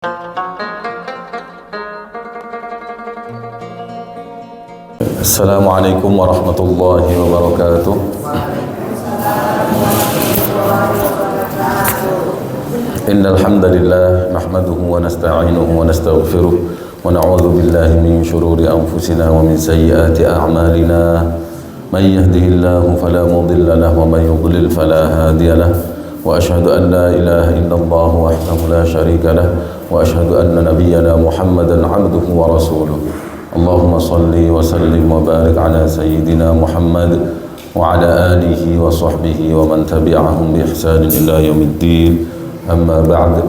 Assalamualaikum warahmatullahi wabarakatuh. Innal hamdalillah nahmaduhu wa nasta'inuhu wa nastaghfiruh wa na'udzu billahi min shururi anfusina wa min sayyiati a'malina. May yahdihillahu fala mudilla lahu wa may yudlil fala hadiya lahu. Wa asyhadu an la ilaha illallah wahdahu la syarika lahu wa asyhadu anna nabiyyana Muhammadan 'abduhu wa rasuluh. Allahumma salli wa sallim wa barik ala sayyidina Muhammad wa ala alihi wa sahbihi wa man tabi'ahum bi ihsanin ila yaumiddin. Amma ba'd.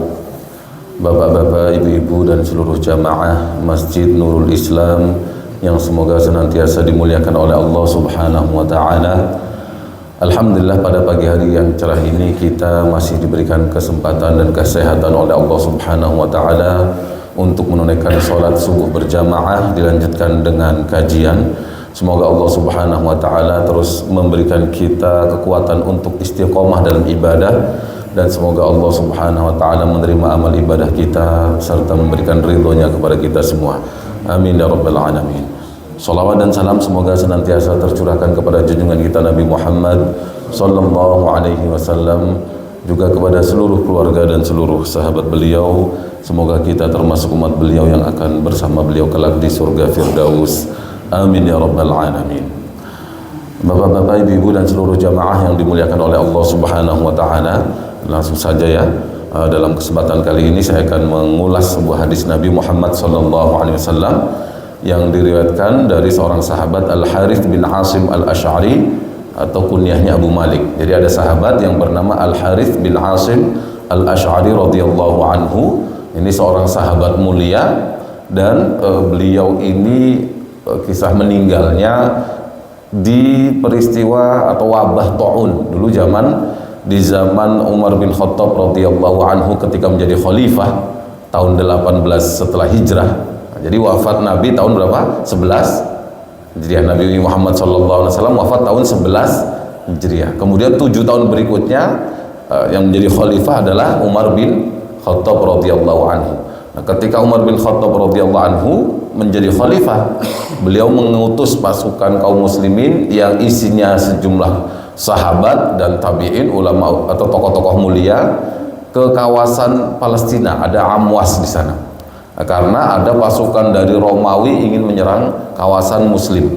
Bapak-bapak, ibu-ibu dan seluruh jamaah Masjid Nurul Islam yang semoga senantiasa dimuliakan oleh Allah Subhanahu wa taala. Alhamdulillah, pada pagi hari yang cerah ini kita masih diberikan kesempatan dan kesehatan oleh Allah Subhanahu wa taala untuk menunaikan sholat subuh berjamaah, dilanjutkan dengan kajian. Semoga Allah Subhanahu wa taala terus memberikan kita kekuatan untuk istiqomah dalam ibadah, dan semoga Allah Subhanahu wa taala menerima amal ibadah kita serta memberikan ridhonya kepada kita semua. Amin ya rabbal alamin. Salawat dan salam semoga senantiasa tercurahkan kepada junjungan kita Nabi Muhammad sallallahu alaihi wasallam, juga kepada seluruh keluarga dan seluruh sahabat beliau. Semoga kita termasuk umat beliau yang akan bersama beliau kelak di surga Firdaus. Amin ya rabbal alamin. Bapak-bapak, ibu-ibu dan seluruh jamaah yang dimuliakan oleh Allah Subhanahu wa taala, langsung saja ya, dalam kesempatan kali ini saya akan mengulas sebuah hadis Nabi Muhammad sallallahu alaihi wasallam yang diriwayatkan dari seorang sahabat Al-Harith bin Asim Al-Asy'ari atau kunyahnya Abu Malik. Jadi ada sahabat yang bernama Al-Harith bin Asim Al-Asy'ari radhiyallahu anhu. Ini seorang sahabat mulia, dan beliau ini kisah meninggalnya di peristiwa atau wabah taun dulu di zaman Umar bin Khattab radhiyallahu anhu ketika menjadi khalifah tahun 18 setelah hijrah. Jadi wafat Nabi tahun berapa? 11 Hijriah. Nabi Muhammad SAW wafat tahun 11 Hijriah. Kemudian 7 tahun berikutnya yang menjadi khalifah adalah Umar bin Khattab radhiyallahu anhu. Nah, ketika Umar bin Khattab radhiyallahu anhu menjadi khalifah, beliau mengutus pasukan kaum muslimin yang isinya sejumlah sahabat dan tabi'in, ulama atau tokoh-tokoh mulia ke kawasan Palestina. Ada Amwas di sana. Nah, karena ada pasukan dari Romawi ingin menyerang kawasan muslim.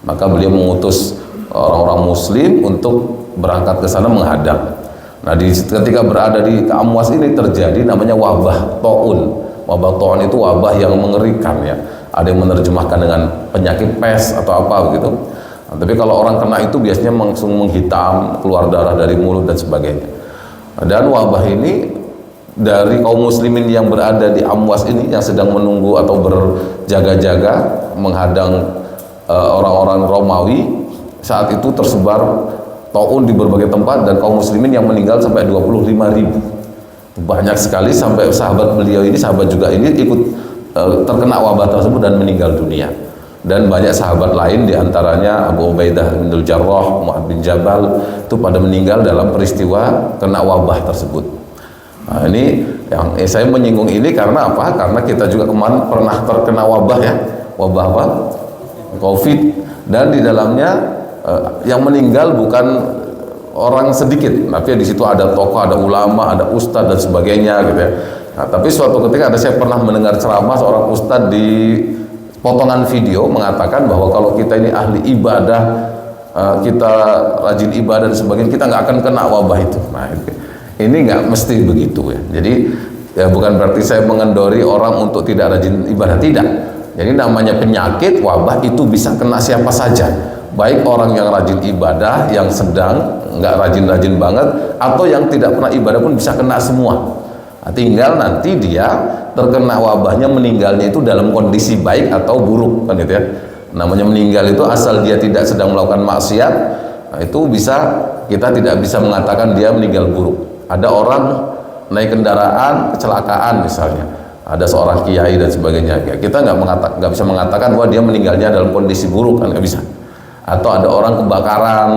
Maka beliau mengutus orang-orang muslim untuk berangkat ke sana menghadang. Nah, ketika berada di Amwas ini terjadi namanya wabah taun. Wabah taun itu wabah yang mengerikan ya. Ada yang menerjemahkan dengan penyakit pes atau apa begitu. Nah, tapi kalau orang kena itu biasanya langsung menghitam, keluar darah dari mulut dan sebagainya. Dan wabah ini dari kaum muslimin yang berada di Amwas ini yang sedang menunggu atau berjaga-jaga menghadang orang-orang Romawi, saat itu tersebar taun di berbagai tempat dan kaum muslimin yang meninggal sampai 25.000. Banyak sekali, sampai sahabat beliau ini, sahabat juga ini ikut terkena wabah tersebut dan meninggal dunia. Dan banyak sahabat lain diantaranya Abu Ubaidah bin Jarrah, Mu'adz bin Jabal itu pada meninggal dalam peristiwa kena wabah tersebut. Nah, ini yang saya menyinggung ini karena apa? Karena kita juga kemarin pernah terkena wabah ya, wabah apa? Covid, dan di dalamnya yang meninggal bukan orang sedikit, tapi di situ ada tokoh, ada ulama, ada ustadz dan sebagainya gitu ya. Nah, tapi suatu ketika saya pernah mendengar ceramah seorang ustadz di potongan video mengatakan bahwa kalau kita ini ahli ibadah, kita rajin ibadah dan sebagainya, kita nggak akan kena wabah itu. Nah, ini nggak mesti begitu ya. Jadi ya bukan berarti saya mengendori orang untuk tidak rajin ibadah, tidak. Jadi namanya penyakit wabah itu bisa kena siapa saja, baik orang yang rajin ibadah, yang sedang nggak rajin-rajin banget, atau yang tidak pernah ibadah pun bisa kena semua. Nah, tinggal nanti dia terkena wabahnya, meninggalnya itu dalam kondisi baik atau buruk, kan gitu ya. Namanya meninggal itu asal dia tidak sedang melakukan maksiat, nah itu bisa, kita tidak bisa mengatakan dia meninggal buruk. Ada orang naik kendaraan kecelakaan misalnya, ada seorang kiai dan sebagainya, ya, kita nggak bisa mengatakan bahwa dia meninggalnya dalam kondisi buruk, kan nggak bisa. Atau ada orang kebakaran,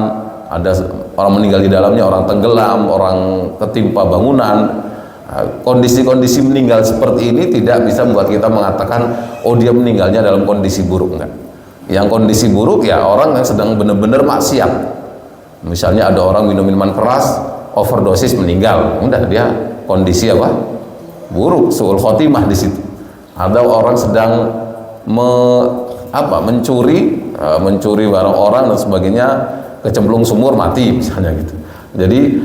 ada orang meninggal di dalamnya, orang tenggelam, orang ketimpa bangunan. Nah, Kondisi-kondisi meninggal seperti ini tidak bisa membuat kita mengatakan oh dia meninggalnya dalam kondisi buruk, enggak. Yang kondisi buruk ya orang yang sedang benar-benar maksiat. Misalnya ada orang minum minuman keras, overdosis meninggal, udah dia kondisi apa? Buruk, suul khotimah di situ. Ada orang sedang mencuri barang orang dan sebagainya, kecemplung sumur mati misalnya gitu. Jadi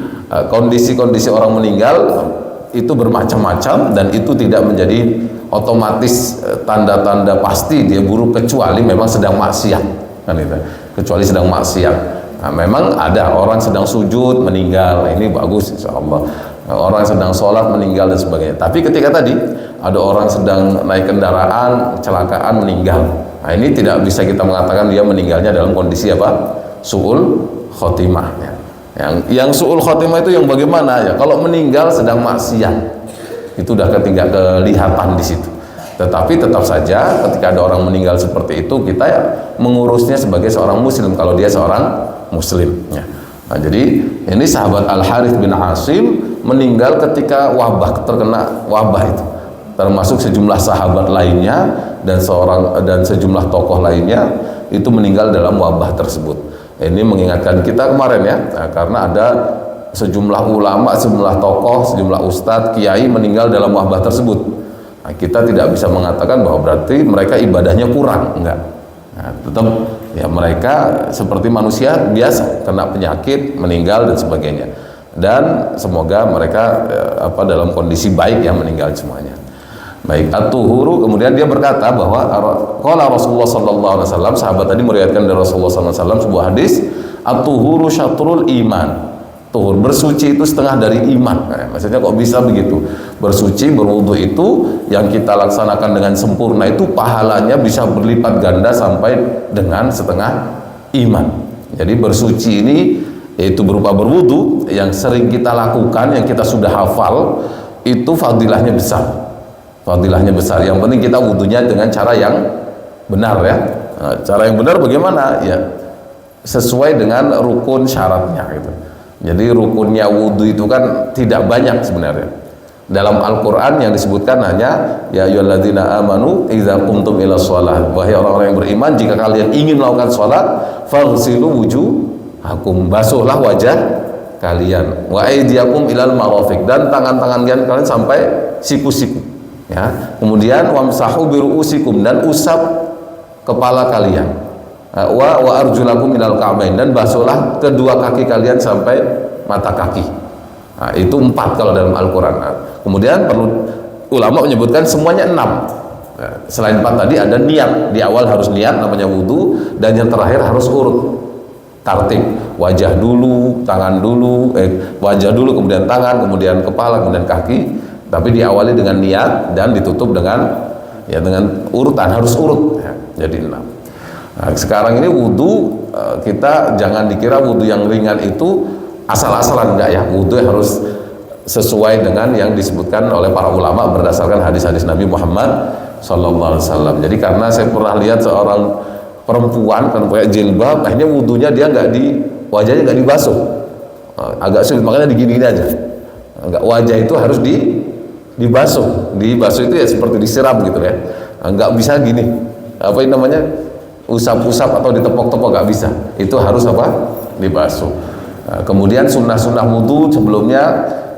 kondisi-kondisi orang meninggal itu bermacam-macam dan itu tidak menjadi otomatis tanda-tanda pasti dia buruk kecuali memang sedang maksiat, kan itu. Kecuali sedang maksiat. Nah, memang ada orang sedang sujud meninggal, nah, ini bagus insyaallah. Orang sedang sholat meninggal dan sebagainya. Tapi ketika tadi ada orang sedang naik kendaraan kecelakaan meninggal, nah ini tidak bisa kita mengatakan dia meninggalnya dalam kondisi apa? Su'ul khotimah. Ya. Yang su'ul khotimah itu yang bagaimana ya? Kalau meninggal sedang maksiat, itu udah kelihatan di situ. Tetapi tetap saja ketika ada orang meninggal seperti itu, kita ya mengurusnya sebagai seorang muslim kalau dia seorang muslim. Ya. Nah, jadi ini sahabat Al-Harith bin Asim meninggal ketika terkena wabah itu. Termasuk sejumlah sahabat lainnya dan sejumlah tokoh lainnya itu meninggal dalam wabah tersebut. Ini mengingatkan kita kemarin ya, karena ada sejumlah ulama, sejumlah tokoh, sejumlah ustadz, kiai meninggal dalam wabah tersebut. Nah, kita tidak bisa mengatakan bahwa berarti mereka ibadahnya kurang, enggak. Nah, tetap ya mereka seperti manusia biasa, kena penyakit, meninggal dan sebagainya. Dan semoga mereka dalam kondisi baik yang meninggal semuanya. Baik, at-tuhuru, kemudian dia berkata bahwa qala Rasulullah sallallahu alaihi wasallam, sahabat tadi meriwayatkan dari Rasulullah sallallahu alaihi wasallam sebuah hadis, at-tuhuru syatrul iman. Tuhur, bersuci itu setengah dari iman. Nah, maksudnya kok bisa begitu? Bersuci, berwudu itu yang kita laksanakan dengan sempurna itu pahalanya bisa berlipat ganda sampai dengan setengah iman. Jadi bersuci ini yaitu berupa berwudu yang sering kita lakukan, yang kita sudah hafal, itu fadilahnya besar. Fadilahnya besar. Yang penting kita wudunya dengan cara yang benar ya. Nah, cara yang benar bagaimana? Ya sesuai dengan rukun syaratnya gitu. Jadi rukunnya wudu itu kan tidak banyak sebenarnya. Dalam Al-Quran yang disebutkan hanya ya ayyuhalladzina amanu idza qumtum ila shalah, wahai orang-orang yang beriman, jika kalian ingin melakukan salat faghsilu wujuhakum, basuhlah wajah kalian, wa aydiyakum ilal marafiq, dan tangan-tangan kalian sampai siku-siku ya. Kemudian wamsahu biruusikum, dan usap kepala kalian, wa arjulakum ilal ka'bain, dan basuhlah kedua kaki kalian sampai mata kaki. Nah, itu 4 kalau dalam Al-Quran. Nah, kemudian perlu ulama menyebutkan semuanya 6. Nah, selain 4 tadi ada niat, di awal harus niat namanya wudu, dan yang terakhir harus urut tartib, wajah dulu, tangan dulu, wajah dulu, kemudian tangan, kemudian kepala, kemudian kaki. Tapi diawali dengan niat dan ditutup dengan urutan, harus urut ya, jadi 6. Nah, sekarang ini wudu, kita jangan dikira wudu yang ringan itu asal-asalan, enggak ya. Wudu harus sesuai dengan yang disebutkan oleh para ulama berdasarkan hadis-hadis Nabi Muhammad SAW. Jadi karena saya pernah lihat seorang perempuan kan pakai jilbab, akhirnya wudunya dia wajahnya nggak dibasuh, agak sulit, makanya digini-gini aja. Enggak, wajah itu harus dibasuh. Dibasuh itu ya seperti disiram gitu ya. Enggak bisa gini, apa ini namanya, usap-usap atau ditepok-tepok, nggak bisa. Itu harus dibasuh. Nah, kemudian sunnah-sunnah wudu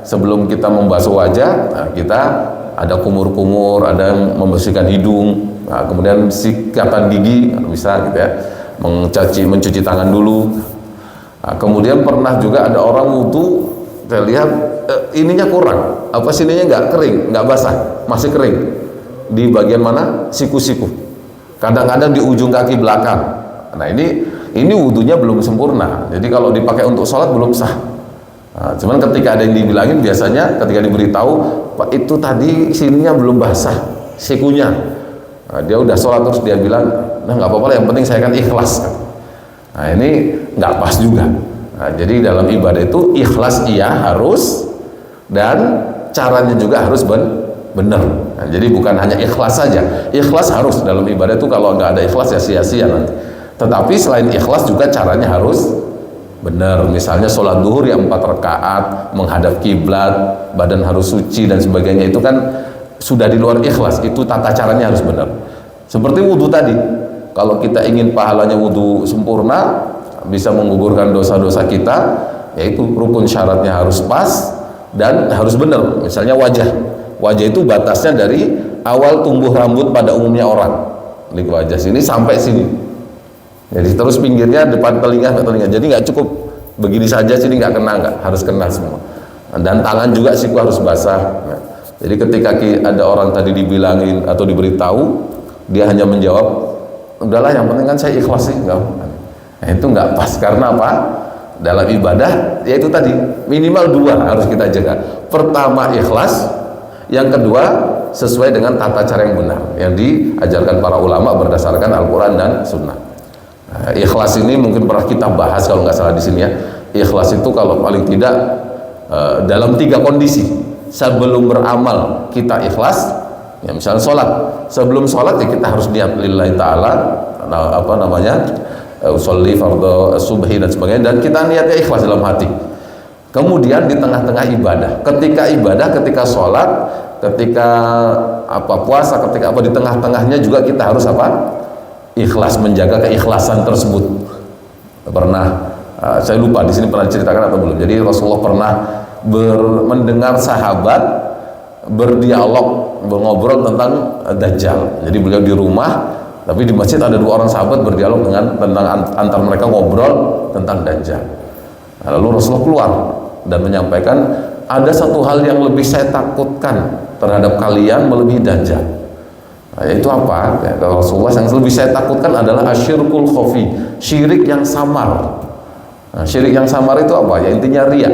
sebelum kita membasuh wajah, nah, kita ada kumur-kumur, ada yang membersihkan hidung, nah, kemudian sikatan gigi bisa gitu ya, mencuci tangan dulu. Nah, kemudian pernah juga ada orang wudu, saya lihat ininya kurang, sininya nggak kering, nggak basah, masih kering di bagian mana? Siku-siku. Kadang-kadang di ujung kaki belakang. Nah, ini wudunya belum sempurna. Jadi kalau dipakai untuk sholat belum sah. Nah, cuman ketika ada yang dibilangin, biasanya ketika diberitahu, Pak, itu tadi sininya belum basah, sikunya. Nah, dia udah sholat terus dia bilang, nah nggak apa-apa, yang penting saya kan ikhlas. Nah, ini nggak pas juga. Nah, jadi dalam ibadah itu ikhlas iya harus, dan caranya juga harus benar. Nah, jadi bukan hanya ikhlas saja. Ikhlas harus dalam ibadah itu, kalau nggak ada ikhlas ya sia-sia nanti. Tetapi selain ikhlas juga caranya harus benar. Misalnya sholat duhur yang 4 rakaat, menghadap kiblat, badan harus suci dan sebagainya, itu kan sudah di luar ikhlas, itu tata caranya harus benar. Seperti wudhu tadi, kalau kita ingin pahalanya wudhu sempurna, bisa menggugurkan dosa-dosa kita, yaitu rukun syaratnya harus pas dan harus benar. Misalnya wajah itu batasnya dari awal tumbuh rambut pada umumnya orang, di wajah sini sampai sini. Jadi terus pinggirnya depan telinga ke telinga. Jadi nggak cukup begini saja, sini nggak kena, nggak harus kena semua. Dan tangan juga siku harus basah. Nah, jadi ketika ada orang tadi dibilangin atau diberitahu, dia hanya menjawab, udahlah yang penting kan saya ikhlas sih, nggak. Nah, itu nggak pas. Karena apa? Dalam ibadah, yaitu tadi minimal 2 harus kita jaga. Pertama ikhlas, yang kedua sesuai dengan tata cara yang benar yang diajarkan para ulama berdasarkan Al-Quran dan Sunnah. Nah, ikhlas ini mungkin pernah kita bahas kalau nggak salah di sini ya. Ikhlas itu kalau paling tidak dalam 3 kondisi. Sebelum beramal kita ikhlas, ya misalnya sholat. Sebelum sholat ya kita harus niat lillahi ta'ala, apa namanya, usolli fardhu subhi dan sebagainya, dan kita niatnya ikhlas dalam hati. Kemudian di tengah-tengah ibadah, ketika sholat, ketika puasa, ketika di tengah-tengahnya juga kita harus ikhlas, menjaga keikhlasan tersebut. Pernah saya lupa di sini pernah diceritakan atau belum. Jadi Rasulullah pernah mendengar sahabat berdialog, ngobrol tentang Dajjal. Jadi beliau di rumah, tapi di masjid ada 2 orang sahabat berdialog tentang antar mereka ngobrol tentang Dajjal. Lalu Rasulullah keluar dan menyampaikan, ada satu hal yang lebih saya takutkan terhadap kalian melebihi Dajjal. Nah, itu apa? Ya, Rasulullah, yang lebih saya takutkan adalah asyirkul khafi, syirik yang samar. Nah, syirik yang samar itu apa? Ya intinya riya.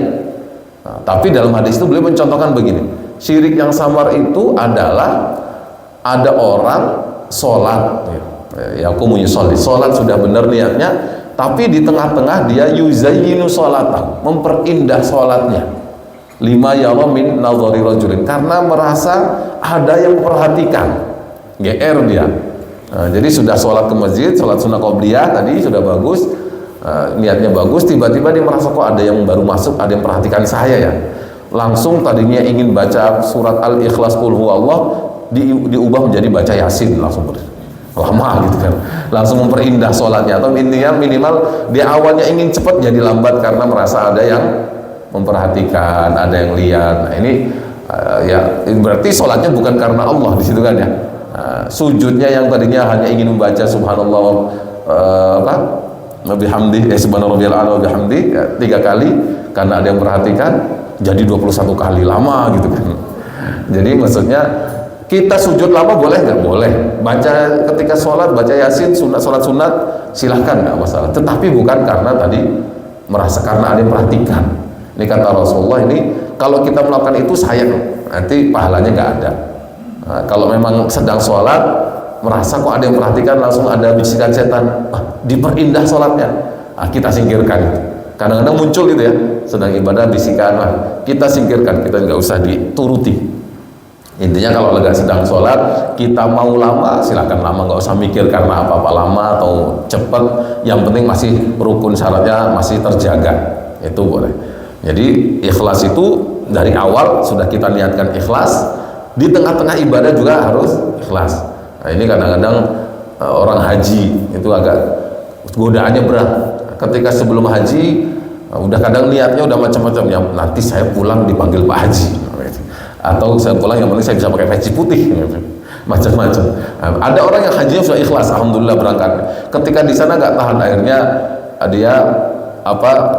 Nah, tapi dalam hadis itu beliau mencontohkan begini, syirik yang samar itu adalah ada orang sholat, ya aku menyusul, sholat sudah benar niatnya, tapi di tengah-tengah dia yuzayyinu sholatah, memperindah sholatnya, lima yara min nadhari rajulin, karena merasa ada yang memperhatikan, GR dia. Nah, jadi sudah sholat ke masjid, sholat sunnah qobliyah tadi sudah bagus, niatnya bagus, tiba-tiba dia merasa kok ada yang baru masuk, ada yang perhatikan saya ya. Langsung tadinya ingin baca surat Al-Ikhlas Qul Huwallah, diubah menjadi baca Yasin, langsung lama gitu kan, langsung memperindah sholatnya. Atau intinya minimal dia awalnya ingin cepat jadi lambat karena merasa ada yang memperhatikan, ada yang lihat. Nah ini ya berarti sholatnya bukan karena Allah di situ kan ya. Sujudnya yang tadinya hanya ingin membaca subhanallah bihamdi, subhanarabbiyal a'la wa bihamdi 3 kali, karena ada yang perhatikan jadi 21 kali, lama gitu kan. Jadi maksudnya kita sujud lama boleh nggak? Boleh. Baca ketika sholat, baca Yasin, sholat sunat, silahkan, nggak masalah. Tetapi bukan karena tadi merasa karena ada yang perhatikan. Ini kata Rasulullah, ini kalau kita melakukan itu sayang, nanti pahalanya nggak ada. Nah, kalau memang sedang sholat merasa kok ada yang perhatikan, langsung ada bisikan setan, diperindah sholatnya, kita singkirkan. Kadang-kadang muncul gitu ya, sedang ibadah bisikan, kita singkirkan, kita nggak usah dituruti. Intinya kalau lagi sedang sholat, kita mau lama silakan lama, nggak usah mikir karena apa-apa lama atau cepat, yang penting masih rukun syaratnya masih terjaga, itu boleh. Jadi ikhlas itu dari awal sudah kita niatkan ikhlas, di tengah-tengah ibadah juga harus ikhlas. Nah ini kadang-kadang orang haji itu agak godaannya berat. Ketika sebelum haji udah kadang niatnya udah macam-macam, ya nanti saya pulang dipanggil Pak Haji, atau saya pulang yang penting saya bisa pakai peci putih, macam-macam. Nah, ada orang yang hajinya sudah ikhlas, alhamdulillah berangkat. Ketika di sana nggak tahan, akhirnya dia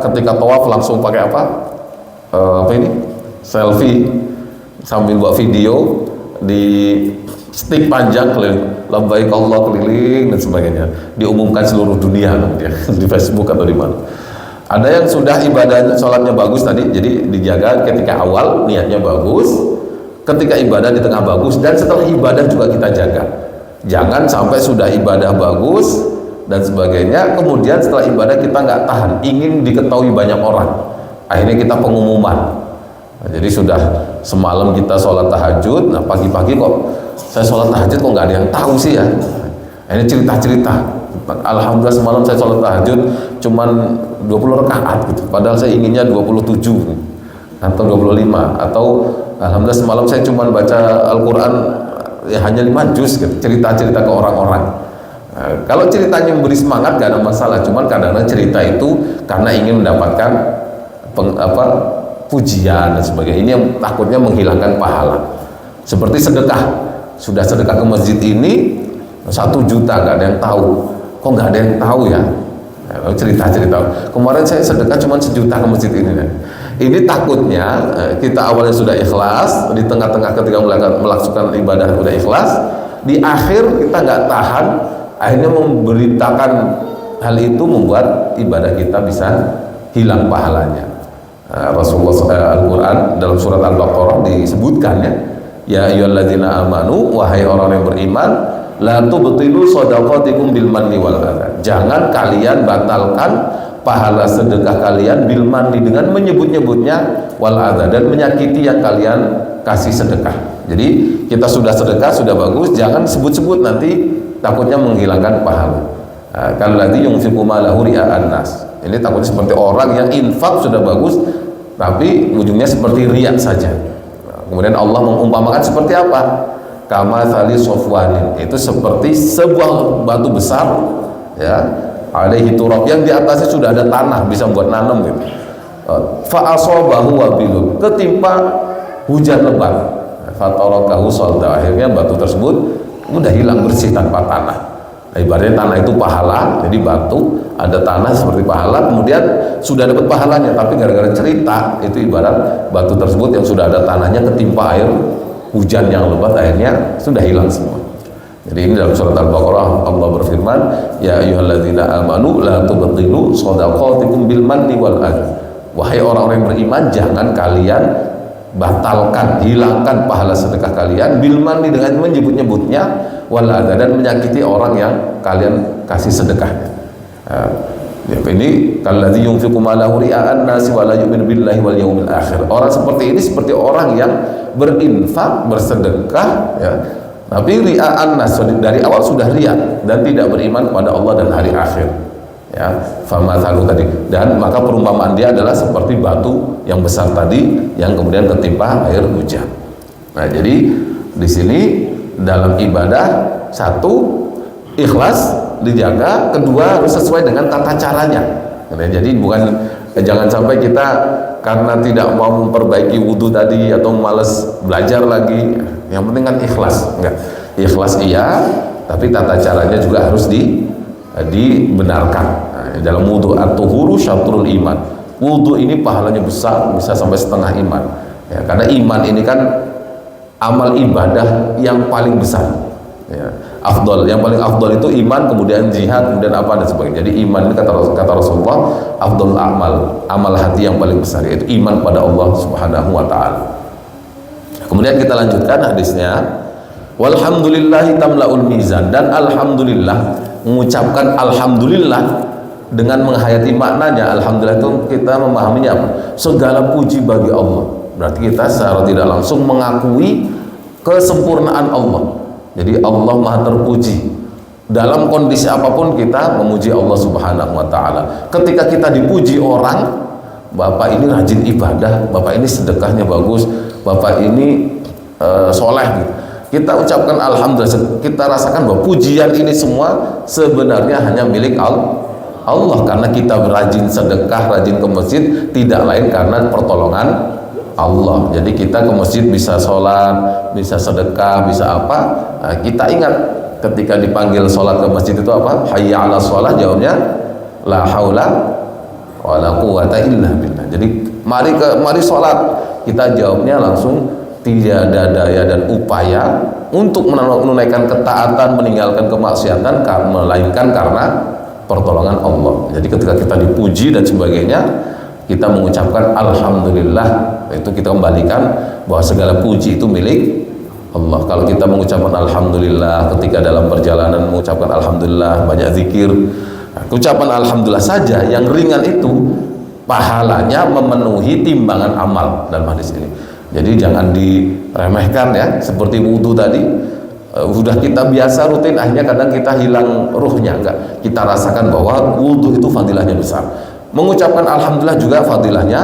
ketika tawaf langsung pakai selfie sambil buat video di stick panjang keliling, labbaik Allah keliling dan sebagainya, diumumkan seluruh dunia di Facebook atau di mana. Ada yang sudah ibadahnya, sholatnya bagus tadi, jadi dijaga ketika awal niatnya bagus, ketika ibadah di tengah bagus, dan setelah ibadah juga kita jaga. Jangan sampai sudah ibadah bagus dan sebagainya, kemudian setelah ibadah kita nggak tahan, ingin diketahui banyak orang, akhirnya kita pengumuman. Nah, jadi sudah semalam kita sholat tahajud, nah pagi-pagi kok saya sholat tahajud kok nggak ada yang tahu sih ya. Ini cerita-cerita Alhamdulillah semalam saya sholat tahajud cuman 20 rakaat gitu, padahal saya inginnya 27 atau 25, atau alhamdulillah semalam saya cuman baca Al-Quran ya hanya 5 juz gitu, cerita-cerita ke orang-orang. Kalau ceritanya memberi semangat gak ada masalah, cuman kadang-kadang cerita itu karena ingin mendapatkan pujian dan sebagainya, ini yang takutnya menghilangkan pahala. Seperti sedekah, sudah sedekah ke masjid ini 1 juta gak ada yang tahu. Kok nggak ada yang tahu ya? Cerita-cerita. Kemarin saya sedekah cuma 1 juta ke masjid ini. Ini takutnya kita awalnya sudah ikhlas, di tengah-tengah ketika melakukan ibadah sudah ikhlas, di akhir kita nggak tahan, akhirnya memberitakan hal itu membuat ibadah kita bisa hilang pahalanya. Rasulullah Al-Quran dalam surat Al-Baqarah disebutkan ya ayyuhalladzina amanu, wahai orang yang beriman, la tubtilu shadaqatikum bil manni wal adha. Jangan kalian batalkan pahala sedekah kalian bil manni dengan menyebut-nyebutnya wal adha, dan menyakiti yang kalian kasih sedekah. Jadi kita sudah sedekah sudah bagus, jangan sebut-sebut nanti takutnya menghilangkan pahala. Kalladzi yunfiqu malahu ria'an nas. Ini takutnya seperti orang yang infak sudah bagus tapi ujungnya seperti riya saja. Kemudian Allah mengumpamakan seperti apa? Kama thali sofwanin, itu seperti sebuah batu besar ya, alaihi turab, yang di atasnya sudah ada tanah bisa buat nanam gitu. Fa asabahu wabilun, ketimpa hujan lebat, fatarakahu salda, akhirnya batu tersebut udah hilang bersih tanpa tanah. Ibaratnya tanah itu pahala, jadi batu ada tanah seperti pahala, kemudian sudah dapat pahalanya, tapi gara-gara cerita itu ibarat batu tersebut yang sudah ada tanahnya ketimpa air hujan yang lebat, akhirnya sudah hilang semua. Jadi ini dalam surat Al-Baqarah Allah berfirman, ya ayyuhalladzina amanu la tubtilu shadaqatikum bil manni wal adha. Wahai orang-orang yang beriman, jangan kalian batalkan, hilangkan pahala sedekah kalian bil manni, dengan menyebut-nyebutnya, wal adha, dan menyakiti orang yang kalian kasih sedekahnya. Ini kalladzi yunfiqu malahu ria'an nasi wa la yu'minu billahi wal yaumil akhir. Orang seperti ini seperti orang yang berinfak, bersedekah ya, tapi ria'an nas, dari awal sudah riya dan tidak beriman kepada Allah dan hari akhir. Ya, famathalu tadi, dan maka perumpamaan dia adalah seperti batu yang besar tadi yang kemudian ketimpa air hujan. Nah, jadi di sini dalam ibadah, satu, ikhlas dijaga, kedua harus sesuai dengan tata caranya. Jadi jangan sampai kita karena tidak mau memperbaiki wudhu tadi atau malas belajar lagi, yang penting kan ikhlas. Enggak, ikhlas iya, tapi tata caranya juga harus dibenarkan. Nah, dalam wudhu, at-tuhuru syatrul iman, wudhu ini pahalanya besar, bisa sampai setengah iman ya, karena iman ini kan amal ibadah yang paling besar ya. Afdol, yang paling afdol itu iman, kemudian jihad, kemudian apa dan sebagainya. Jadi iman ini kata Rasulullah, afdol amal hati yang paling besar, yaitu iman pada Allah Subhanahu wa ta'ala. Kemudian kita lanjutkan hadisnya, walhamdulillahi tamla'ul mizan, dan alhamdulillah, mengucapkan alhamdulillah dengan menghayati maknanya. Alhamdulillah itu kita memahaminya apa? Segala puji bagi Allah. Berarti kita secara tidak langsung mengakui kesempurnaan Allah. Jadi Allah maha terpuji. Dalam kondisi apapun kita memuji Allah Subhanahu wa ta'ala. Ketika kita dipuji orang, Bapak ini rajin ibadah, Bapak ini sedekahnya bagus, Bapak ini soleh gitu, kita ucapkan alhamdulillah, kita rasakan bahwa pujian ini semua sebenarnya hanya milik Allah, karena kita rajin sedekah, rajin ke masjid, tidak lain karena pertolongan Allah. Jadi kita ke masjid bisa sholat, bisa sedekah, bisa apa, nah, kita ingat ketika dipanggil sholat ke masjid itu apa? Hayya ala sholat, jawabnya la haula wa la quwata illa billah. Jadi mari sholat, kita jawabnya langsung tidak ada daya dan upaya untuk menunaikan ketaatan, meninggalkan kemaksiatan, melainkan karena pertolongan Allah. Jadi ketika kita dipuji dan sebagainya, kita mengucapkan alhamdulillah, itu kita kembalikan bahwa segala puji itu milik Allah. Kalau kita mengucapkan alhamdulillah ketika dalam perjalanan, mengucapkan alhamdulillah, banyak zikir, nah, ucapan alhamdulillah saja yang ringan itu pahalanya memenuhi timbangan amal dalam hadis ini. Jadi jangan diremehkan ya, seperti wudhu tadi, Udah kita biasa rutin, akhirnya kadang kita hilang ruhnya. Enggak, kita rasakan bahwa wudhu itu fadilahnya besar. Mengucapkan alhamdulillah juga fadilahnya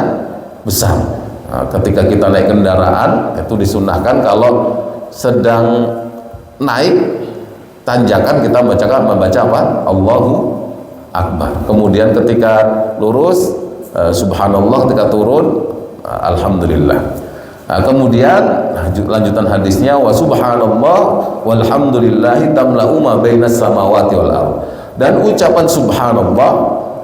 besar. Nah, ketika kita naik kendaraan itu disunahkan kalau sedang naik tanjakan kita membaca apa? Allahu Akbar. Kemudian ketika lurus subhanallah, ketika turun alhamdulillah. Nah, kemudian lanjutan hadisnya wa subhanallah walhamdulillahi tamla'u ma bainas samawati wal ardh. Dan ucapan subhanallah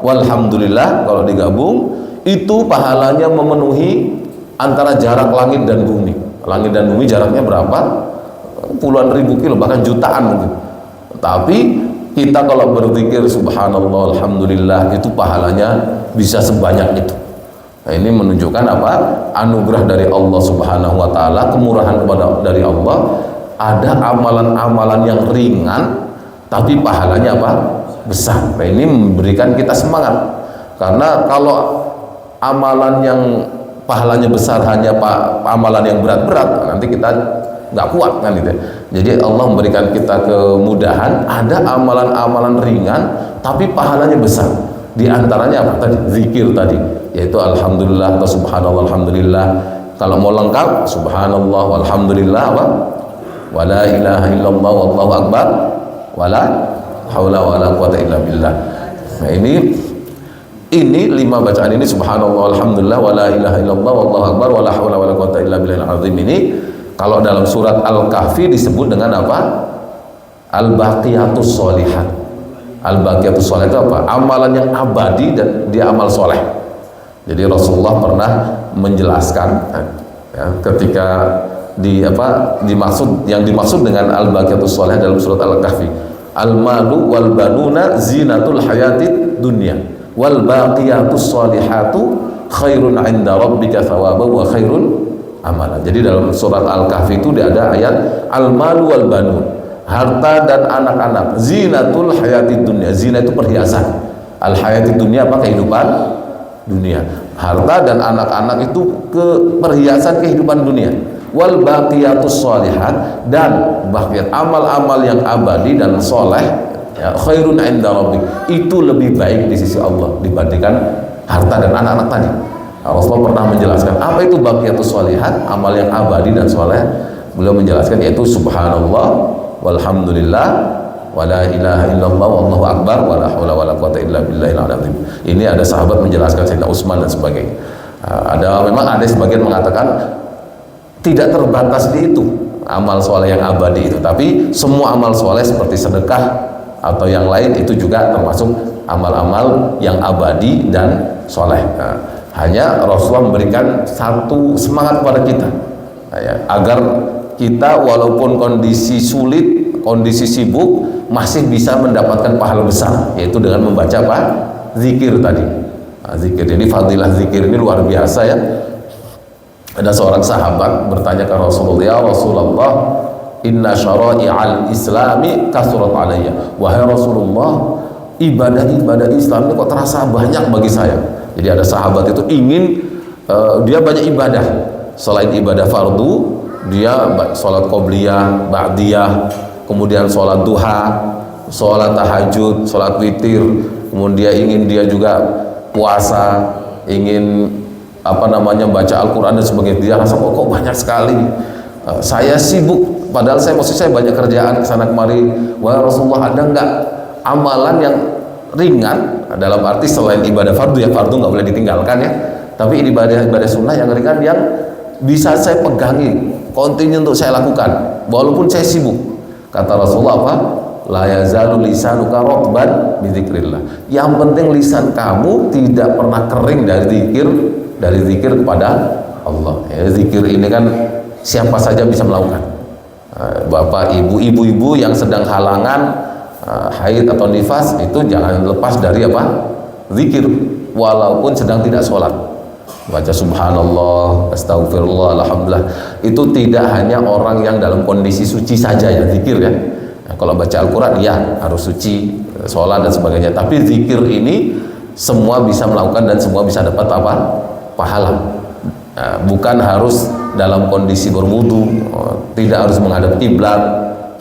walhamdulillah kalau digabung itu pahalanya memenuhi antara jarak langit dan bumi. Langit dan bumi jaraknya berapa? Puluhan ribu kilo, bahkan jutaan mungkin. Tapi kita kalau berzikir subhanallah alhamdulillah itu pahalanya bisa sebanyak itu. Nah, ini menunjukkan apa? Anugerah dari Allah Subhanahu wa taala, kemurahan dari Allah. Ada amalan-amalan yang ringan tapi pahalanya apa? Besar. Nah, ini memberikan kita semangat. Karena kalau amalan yang pahalanya besar hanya amalan yang berat-berat, nanti kita nggak kuat kan gitu. Jadi Allah memberikan kita kemudahan, ada amalan-amalan ringan tapi pahalanya besar. Di antaranya apa tadi? Zikir tadi, yaitu alhamdulillah atau subhanallah alhamdulillah. Kalau mau lengkap subhanallah walhamdulillah apa? Wala ilaha illallah wallahu akbar wala haula wala quwata illa billah. Nah, ini 5 bacaan ini subhanallah alhamdulillah wala ilaha illallah wallahu akbar wala haula wala quwata illa billahil azim ini kalau dalam surat Al-Kahfi disebut dengan apa? Al-Baqiyatus Sholihat. Al-Baqiyatus Sholihat itu apa? Amalan yang abadi dan dia amal soleh. Jadi Rasulullah pernah menjelaskan ya, ketika yang dimaksud dengan Al-Baqiyatus Sholihat dalam surat Al-Kahfi, al-malu wal banuna zinatul hayatid dunya wal baqiyatus sholihatu khairun 'inda rabbika thawaban wa khairun amala. Jadi dalam surat Al-Kahfi itu ada ayat al-malu wal banun, harta dan anak-anak, zinatul hayatid dunya. Zina itu perhiasan, al hayatid dunya apa? Kehidupan dunia. Harta dan anak-anak itu perhiasan kehidupan dunia. Wal baqiyatus sholihat, dan baqiyat amal-amal yang abadi dan soleh ya, khairun 'inda rabbik, itu lebih baik di sisi Allah dibandingkan harta dan anak-anak tadi. Rasulullah pernah menjelaskan apa itu baqiyatus sholihat, amal yang abadi dan soleh. Beliau menjelaskan yaitu subhanallah walhamdulillah wala ilaha illallah wallahu akbar wala haula wala quwata illa billahil azim. Ini ada sahabat menjelaskan, Sayyidina Utsman dan sebagainya. Memang ada sebagian mengatakan tidak terbatas di itu amal soleh yang abadi itu, tapi semua amal soleh seperti sedekah atau yang lain itu juga termasuk amal-amal yang abadi dan soleh. Hanya Rasulullah memberikan satu semangat kepada kita agar kita walaupun kondisi sulit, kondisi sibuk, masih bisa mendapatkan pahala besar, yaitu dengan membaca apa? Zikir tadi. Zikir ini, fadilah zikir ini luar biasa ya. Ada seorang sahabat bertanya ke Rasulullah, ya Rasulullah, inna syara'i'al islami kasurat alayya. Wahai Rasulullah, ibadah-ibadah Islam ini kok terasa banyak bagi saya. Jadi ada sahabat itu ingin dia banyak ibadah. Selain ibadah fardu, dia sholat qobliyah, ba'diyah, kemudian sholat duha, sholat tahajud, sholat witir, kemudian ingin dia juga puasa, ingin baca Al-Quran dan sebagainya. Dia rasa kok banyak sekali, saya sibuk, padahal saya banyak kerjaan kesana kemari. Wah Rasulullah, ada nggak amalan yang ringan, dalam arti selain ibadah fardu, ya fardu nggak boleh ditinggalkan ya, tapi ibadah sunnah yang ringan yang bisa saya pegangi, kontinu untuk saya lakukan walaupun saya sibuk. Kata Rasulullah apa? La yazalu lisanuka ratban bi dzikrillah. Yang penting lisan kamu tidak pernah kering dari zikir kepada Allah. Ya, zikir ini kan siapa saja bisa melakukan. Bapak, ibu-ibu yang sedang halangan haid atau nifas itu jangan lepas dari apa? Zikir walaupun sedang tidak sholat. Baca subhanallah, astagfirullah, alhamdulillah. Itu tidak hanya orang yang dalam kondisi suci saja ya zikir ya. Nah, kalau baca Al-Quran ya harus suci, sholat dan sebagainya. Tapi zikir ini semua bisa melakukan dan semua bisa dapat apa? Pahala. Bukan harus dalam kondisi berwudu, tidak harus menghadap kiblat,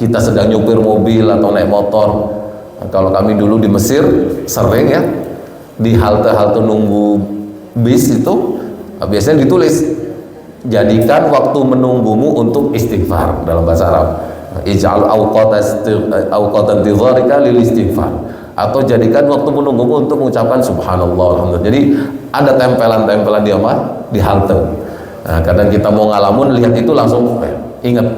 kita sedang nyupir mobil atau naik motor. Kalau kami dulu di Mesir sering ya, di halte-halte nunggu bis itu biasanya ditulis, jadikan waktu menunggumu untuk istighfar dalam bahasa Arab. Ij'al awqatan tidharika lil istighfar, atau jadikan waktu menunggumu untuk mengucapkan subhanallah, alhamdulillah. Jadi ada tempelan-tempelan di halte. Nah, kadang kita mau ngalamun lihat itu langsung ingat.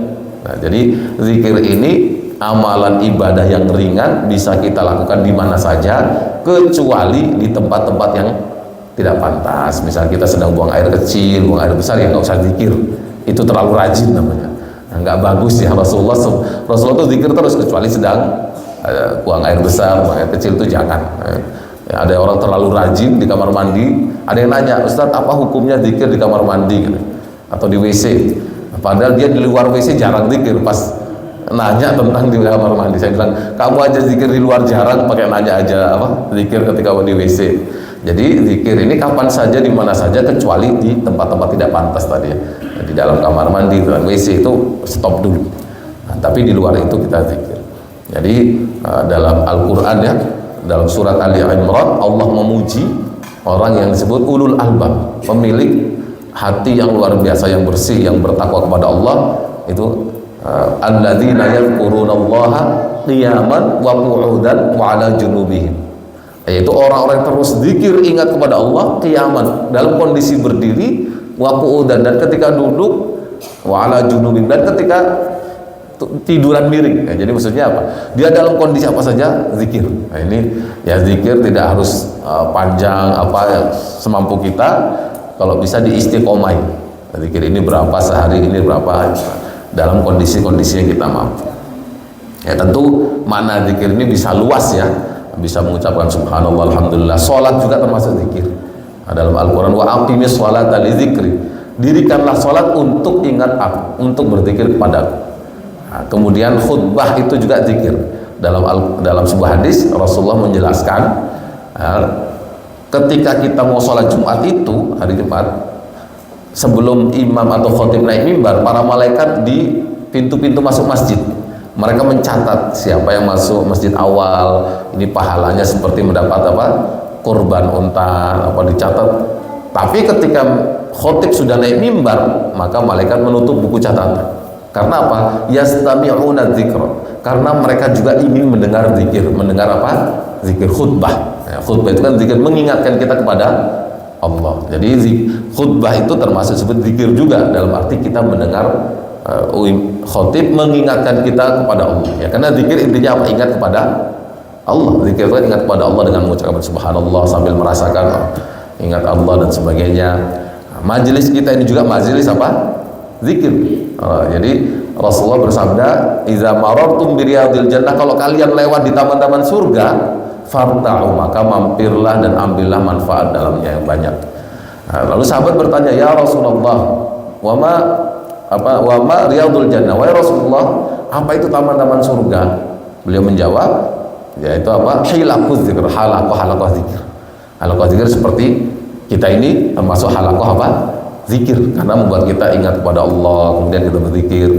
Nah, jadi zikir ini amalan ibadah yang ringan, bisa kita lakukan di mana saja kecuali di tempat-tempat yang tidak pantas. Misal kita sedang buang air kecil, buang air besar, ya nggak usah zikir, itu terlalu rajin namanya. Nah, nggak bagus ya. Rasulullah tuh zikir terus, kecuali sedang buang air besar, buang air kecil itu jangan. Ya, ada orang terlalu rajin di kamar mandi, ada yang nanya, Ustadz apa hukumnya zikir di kamar mandi gitu, atau di WC, padahal dia di luar WC jarang zikir. Pas nanya tentang di kamar mandi, saya bilang kamu aja zikir di luar jarang, pakai nanya aja apa zikir ketika di WC. Jadi zikir ini kapan saja, di mana saja, kecuali di tempat-tempat tidak pantas tadi ya. Di dalam kamar mandi, dalam WC itu stop dulu. Nah, tapi di luar itu kita zikir. Jadi dalam Al-Quran ya, dalam surat Ali Imran, Allah memuji orang yang disebut ulul albab, pemilik hati yang luar biasa, yang bersih, yang bertakwa kepada Allah. Itu alladzina yadhkurunallaha qiyaman wa qu'udan wa 'ala junubihim, yaitu orang-orang yang terus zikir, ingat kepada Allah qiyaman, dalam kondisi berdiri, wa qu'udan, dan ketika duduk, wa 'ala junubihim, dan ketika tiduran miring. Jadi maksudnya apa? Dia dalam kondisi apa saja zikir. Nah, ini ya zikir tidak harus panjang, apa yang semampu kita. Kalau bisa diistiqomai. Zikir ini berapa sehari, ini berapa, dalam kondisi-kondisi yang kita mampu. Ya tentu mana zikir ini bisa luas ya. Bisa mengucapkan subhanallah, alhamdulillah. Salat juga termasuk zikir. Nah, dalam Al-Qur'an, wa aqimis sholata li dzikri. Dirikanlah salat untuk ingat aku, untuk berzikir kepadaku. Nah, kemudian khutbah itu juga zikir. Dalam sebuah hadis Rasulullah menjelaskan, ketika kita mau sholat Jumat itu, hari Jumat, sebelum imam atau khotib naik mimbar, para malaikat di pintu-pintu masuk masjid, mereka mencatat siapa yang masuk masjid awal, ini pahalanya seperti mendapat apa, kurban unta, apa dicatat. Tapi ketika khotib sudah naik mimbar, maka malaikat menutup buku catatan. Karena apa? Yastami'una dzikra. Karena mereka juga ingin mendengar zikir. Mendengar apa? Zikir khutbah. Ya, khutbah itu kan zikir, mengingatkan kita kepada Allah. Jadi khutbah itu termasuk sebut zikir juga, dalam arti kita mendengar khotib mengingatkan kita kepada Allah. Ya, karena zikir intinya apa? Ingat kepada Allah. Zikir itu kan ingat kepada Allah dengan mengucapkan subhanallah sambil merasakan ingat Allah dan sebagainya. Nah, majelis kita ini juga majelis apa? Zikir. Jadi Rasulullah bersabda, "Iza marartum bi riyadil jannah," kalau kalian lewat di taman-taman surga, farta'u, maka mampirlah dan ambillah manfaat dalamnya yang banyak. Nah, lalu sahabat bertanya, "Ya Rasulullah, wa ma riyadul jannah?" Wahai Rasulullah, apa itu taman-taman surga? Beliau menjawab, yaitu apa? Hilaquz dzikr, halaqah zikir. Halaqah zikir seperti kita ini termasuk halaqah apa? Zikir, karena membuat kita ingat kepada Allah, kemudian kita berzikir.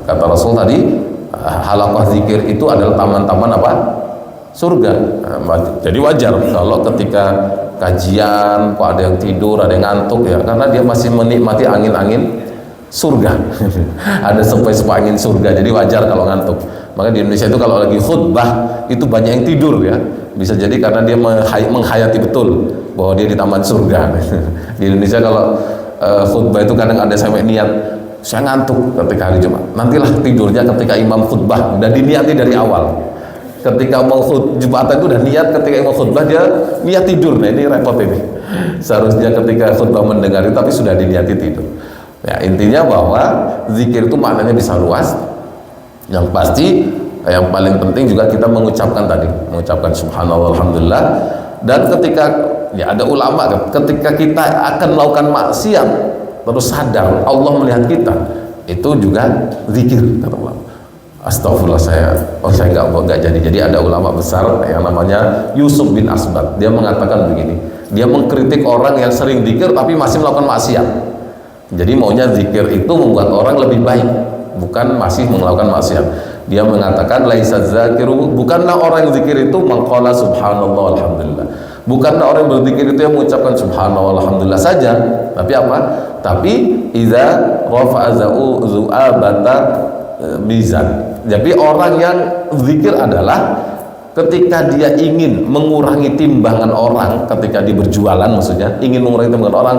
Kata Rasul tadi, halaqah zikir itu adalah taman-taman apa? Surga. Jadi wajar kalau ketika kajian kok ada yang tidur, ada yang ngantuk ya, karena dia masih menikmati angin-angin surga. Ada sepoi-sepoi angin surga, jadi wajar kalau ngantuk. Maka di Indonesia itu kalau lagi khutbah itu banyak yang tidur ya. Bisa jadi karena dia menghayati betul bahwa dia di taman surga. Di Indonesia kalau khutbah itu kadang ada sampai niat, saya ngantuk ketika hari Jumat, nantilah tidurnya ketika imam khutbah, udah diniati dari awal. Ketika mau Jumatan itu udah niat, ketika mau khutbah dia niat tidur. Nah ini repot ini. Seharusnya ketika khutbah mendengar itu, tapi sudah diniati tidur. Ya, intinya bahwa zikir itu maknanya bisa luas. Yang pasti yang paling penting juga kita mengucapkan tadi, mengucapkan subhanallah, alhamdulillah. Dan ketika ya ada ulama, ketika kita akan melakukan maksiat terus sadar Allah melihat kita, itu juga zikir, kata ulama. Astagfirullah, saya nggak jadi. Jadi ada ulama besar yang namanya Yusuf bin Asbat, dia mengatakan begini, dia mengkritik orang yang sering zikir tapi masih melakukan maksiat. Jadi maunya zikir itu membuat orang lebih baik, bukan masih melakukan maksiat. Dia mengatakan laisa zakiru, bukanlah orang yang zikir itu maqala subhanallah alhamdulillah. Bukanlah orang yang berzikir itu yang mengucapkan subhanallah alhamdulillah saja, tapi apa? Tapi idza rafa'a zu'abata mizan. Jadi orang yang zikir adalah ketika dia ingin mengurangi timbangan orang, ketika dia berjualan maksudnya, ingin mengurangi timbangan orang,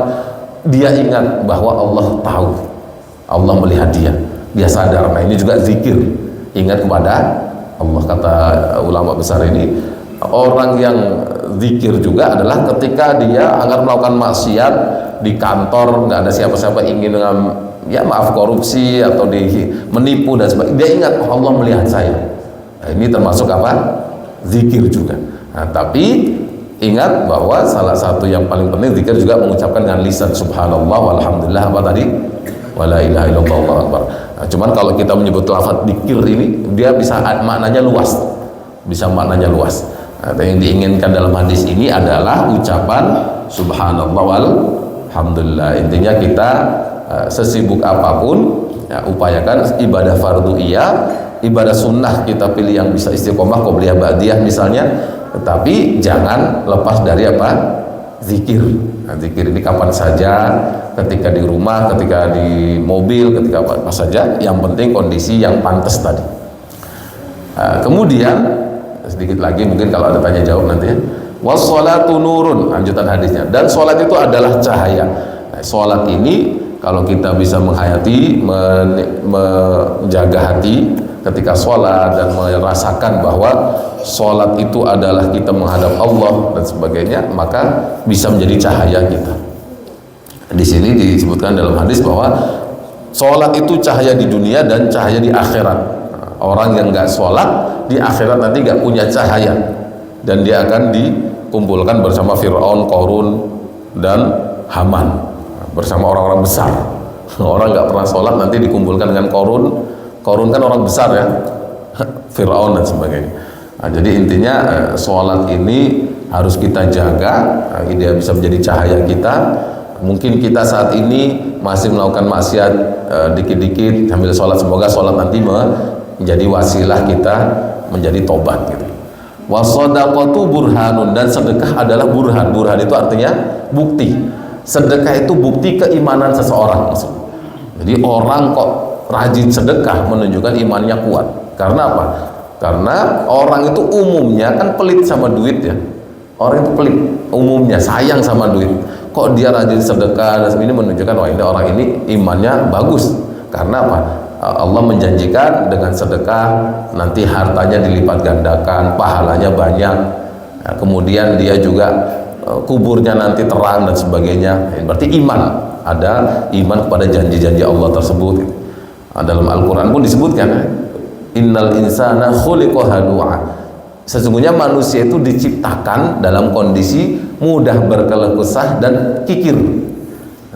dia ingat bahwa Allah tahu, Allah melihat dia sadar. Nah ini juga zikir, ingat kepada Allah. Kata ulama besar ini, orang yang zikir juga adalah ketika dia agar melakukan maksiat di kantor, nggak ada siapa-siapa ingin ya maaf korupsi atau menipu dan sebagainya, dia ingat oh, Allah melihat saya. Nah, ini termasuk apa? Zikir juga. Nah, tapi ingat bahwa salah satu yang paling penting zikir juga mengucapkan dengan lisan subhanallah walhamdulillah, apa tadi? Wala ilaha illallah Allahu akbar. Nah, cuman kalau kita menyebut lafaz zikir ini, dia bisa maknanya luas. Bisa maknanya luas. Nah, yang diinginkan dalam hadis ini adalah ucapan subhanallah walhamdulillah. Intinya kita sesibuk apapun ya, upayakan ibadah fardu iya, ibadah sunnah kita pilih yang bisa istiqomah, qobliyah ba'diyah misalnya, tetapi jangan lepas dari apa? Zikir. Nah, zikir ini kapan saja, ketika di rumah, ketika di mobil, ketika apa saja, yang penting kondisi yang pantas tadi. Kemudian sedikit lagi mungkin kalau ada tanya jawab nanti ya. Was-sholatu nurun, lanjutan hadisnya. Dan sholat itu adalah cahaya. Nah, sholat ini kalau kita bisa menghayati, menjaga hati ketika sholat dan merasakan bahwa sholat itu adalah kita menghadap Allah dan sebagainya, maka bisa menjadi cahaya kita. Di sini disebutkan dalam hadis bahwa sholat itu cahaya di dunia dan cahaya di akhirat. Orang yang nggak sholat di akhirat nanti nggak punya cahaya dan dia akan dikumpulkan bersama Fir'aun, Qarun dan Haman, bersama orang-orang besar. Orang nggak pernah sholat nanti dikumpulkan dengan Qarun. Qarun kan orang besar ya, Fir'aun dan sebagainya. Nah, jadi intinya sholat ini harus kita jaga, dia bisa menjadi cahaya kita. Mungkin kita saat ini masih melakukan maksiat dikit-dikit sambil sholat, semoga sholat nanti menjadi wasilah kita menjadi tobat gitu. Wasodaqatu burhanun, dan sedekah adalah burhan. Burhan itu artinya bukti. Sedekah itu bukti keimanan seseorang maksudnya. Jadi orang kok rajin sedekah menunjukkan imannya kuat. Karena apa? Karena orang itu umumnya kan pelit sama duit ya. Orang itu pelit, umumnya sayang sama duit. Kok dia rajin sedekah dan ini menunjukkan wah ini orang ini imannya bagus. Karena apa? Allah menjanjikan dengan sedekah nanti hartanya dilipat gandakan, pahalanya banyak. Nah, kemudian dia juga kuburnya nanti terang dan sebagainya. Berarti iman, ada iman kepada janji-janji Allah tersebut. Dalam Al-Quran pun disebutkan, innal insana khuliqa halu'a. Sesungguhnya manusia itu diciptakan dalam kondisi mudah berkeluh kesah dan kikir.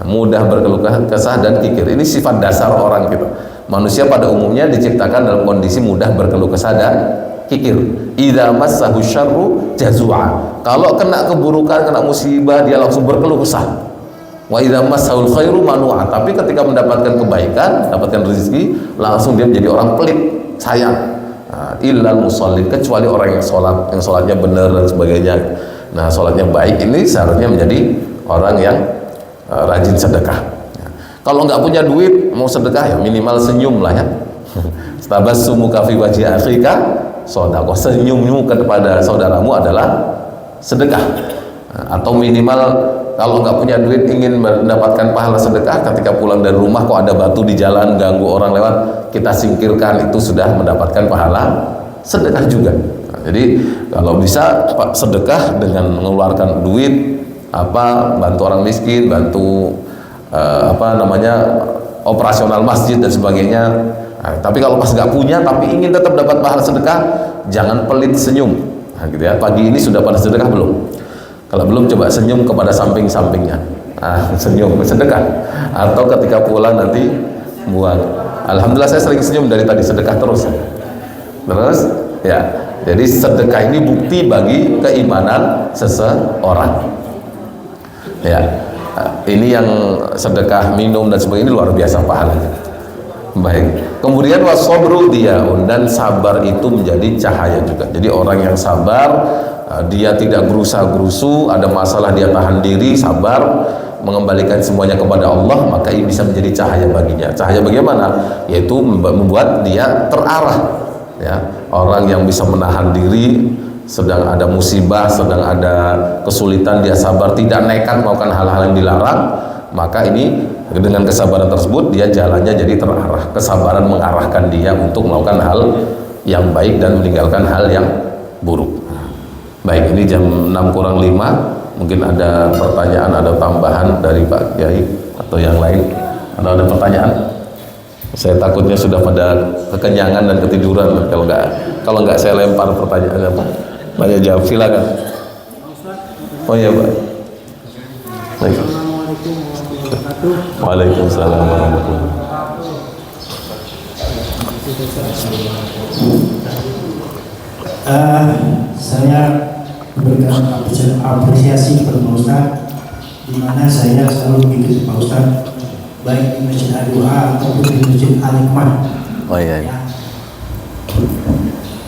Mudah berkeluh kesah dan kikir. Ini sifat dasar orang kita. Manusia pada umumnya diciptakan dalam kondisi mudah berkeluh kesah dan kikir. Idza massahu syarru jazua. Kalau kena keburukan, kena musibah, dia langsung berkeluh kesah. Wa idza massahul khairu manua. Tapi ketika mendapatkan kebaikan, dapatkan rezeki, langsung dia menjadi orang pelit, sayang. Illal musallin, kecuali orang yang sholat, yang sholatnya benar dan sebagainya. Nah, sholatnya baik ini seharusnya menjadi orang yang rajin sedekah. Kalau nggak punya duit mau sedekah ya minimal senyum lah ya. Tabassumuka fi wajhi akhika shadaqah. Senyummu kepada saudaramu adalah sedekah. Atau minimal kalau nggak punya duit ingin mendapatkan pahala sedekah, ketika pulang dari rumah kok ada batu di jalan ganggu orang lewat, kita singkirkan, itu sudah mendapatkan pahala sedekah juga. Nah, jadi kalau bisa sedekah dengan mengeluarkan duit, bantu orang miskin, bantu operasional masjid dan sebagainya. Nah, tapi kalau pas nggak punya tapi ingin tetap dapat pahala sedekah, jangan pelit, senyum. Nah, gitu ya. Pagi ini sudah pada sedekah belum? Kalau belum, coba senyum kepada samping-sampingnya. Senyum sedekah. Atau ketika pulang nanti buang. Alhamdulillah saya sering senyum dari tadi, sedekah terus. Terus ya. Jadi sedekah ini bukti bagi keimanan seseorang. Ya. Ini yang sedekah minum dan sebagainya ini luar biasa pahalanya. Baik. Kemudian wasobru diyaun, dan sabar itu menjadi cahaya juga. Jadi orang yang sabar, dia tidak gerusa-gerusu, ada masalah dia tahan diri, sabar, mengembalikan semuanya kepada Allah, maka ini bisa menjadi cahaya baginya. Cahaya bagaimana? Yaitu membuat dia terarah. Ya, orang yang bisa menahan diri, sedang ada musibah, sedang ada kesulitan, dia sabar, tidak nekat melakukan hal-hal yang dilarang, maka ini dengan kesabaran tersebut dia jalannya jadi terarah. Kesabaran mengarahkan dia untuk melakukan hal yang baik dan meninggalkan hal yang buruk. Baik, ini jam 6 kurang 5. Mungkin ada pertanyaan, ada tambahan dari Pak Kiai atau yang lain. Ada pertanyaan? Saya takutnya sudah pada kekenyangan dan ketiduran. Kalau nggak saya lempar pertanyaan apa? Banyak jawab, silakan. Oh iya Pak. Baik. Waalaikumsalam warahmatullahi wabarakatuh. Saya berikan apresiasi kepada Pak Ustadz, di mana saya selalu mengikuti Pak Ustadz baik di Masjid Al-Duha ataupun di Masjid Al-Hikmah. Oh iya.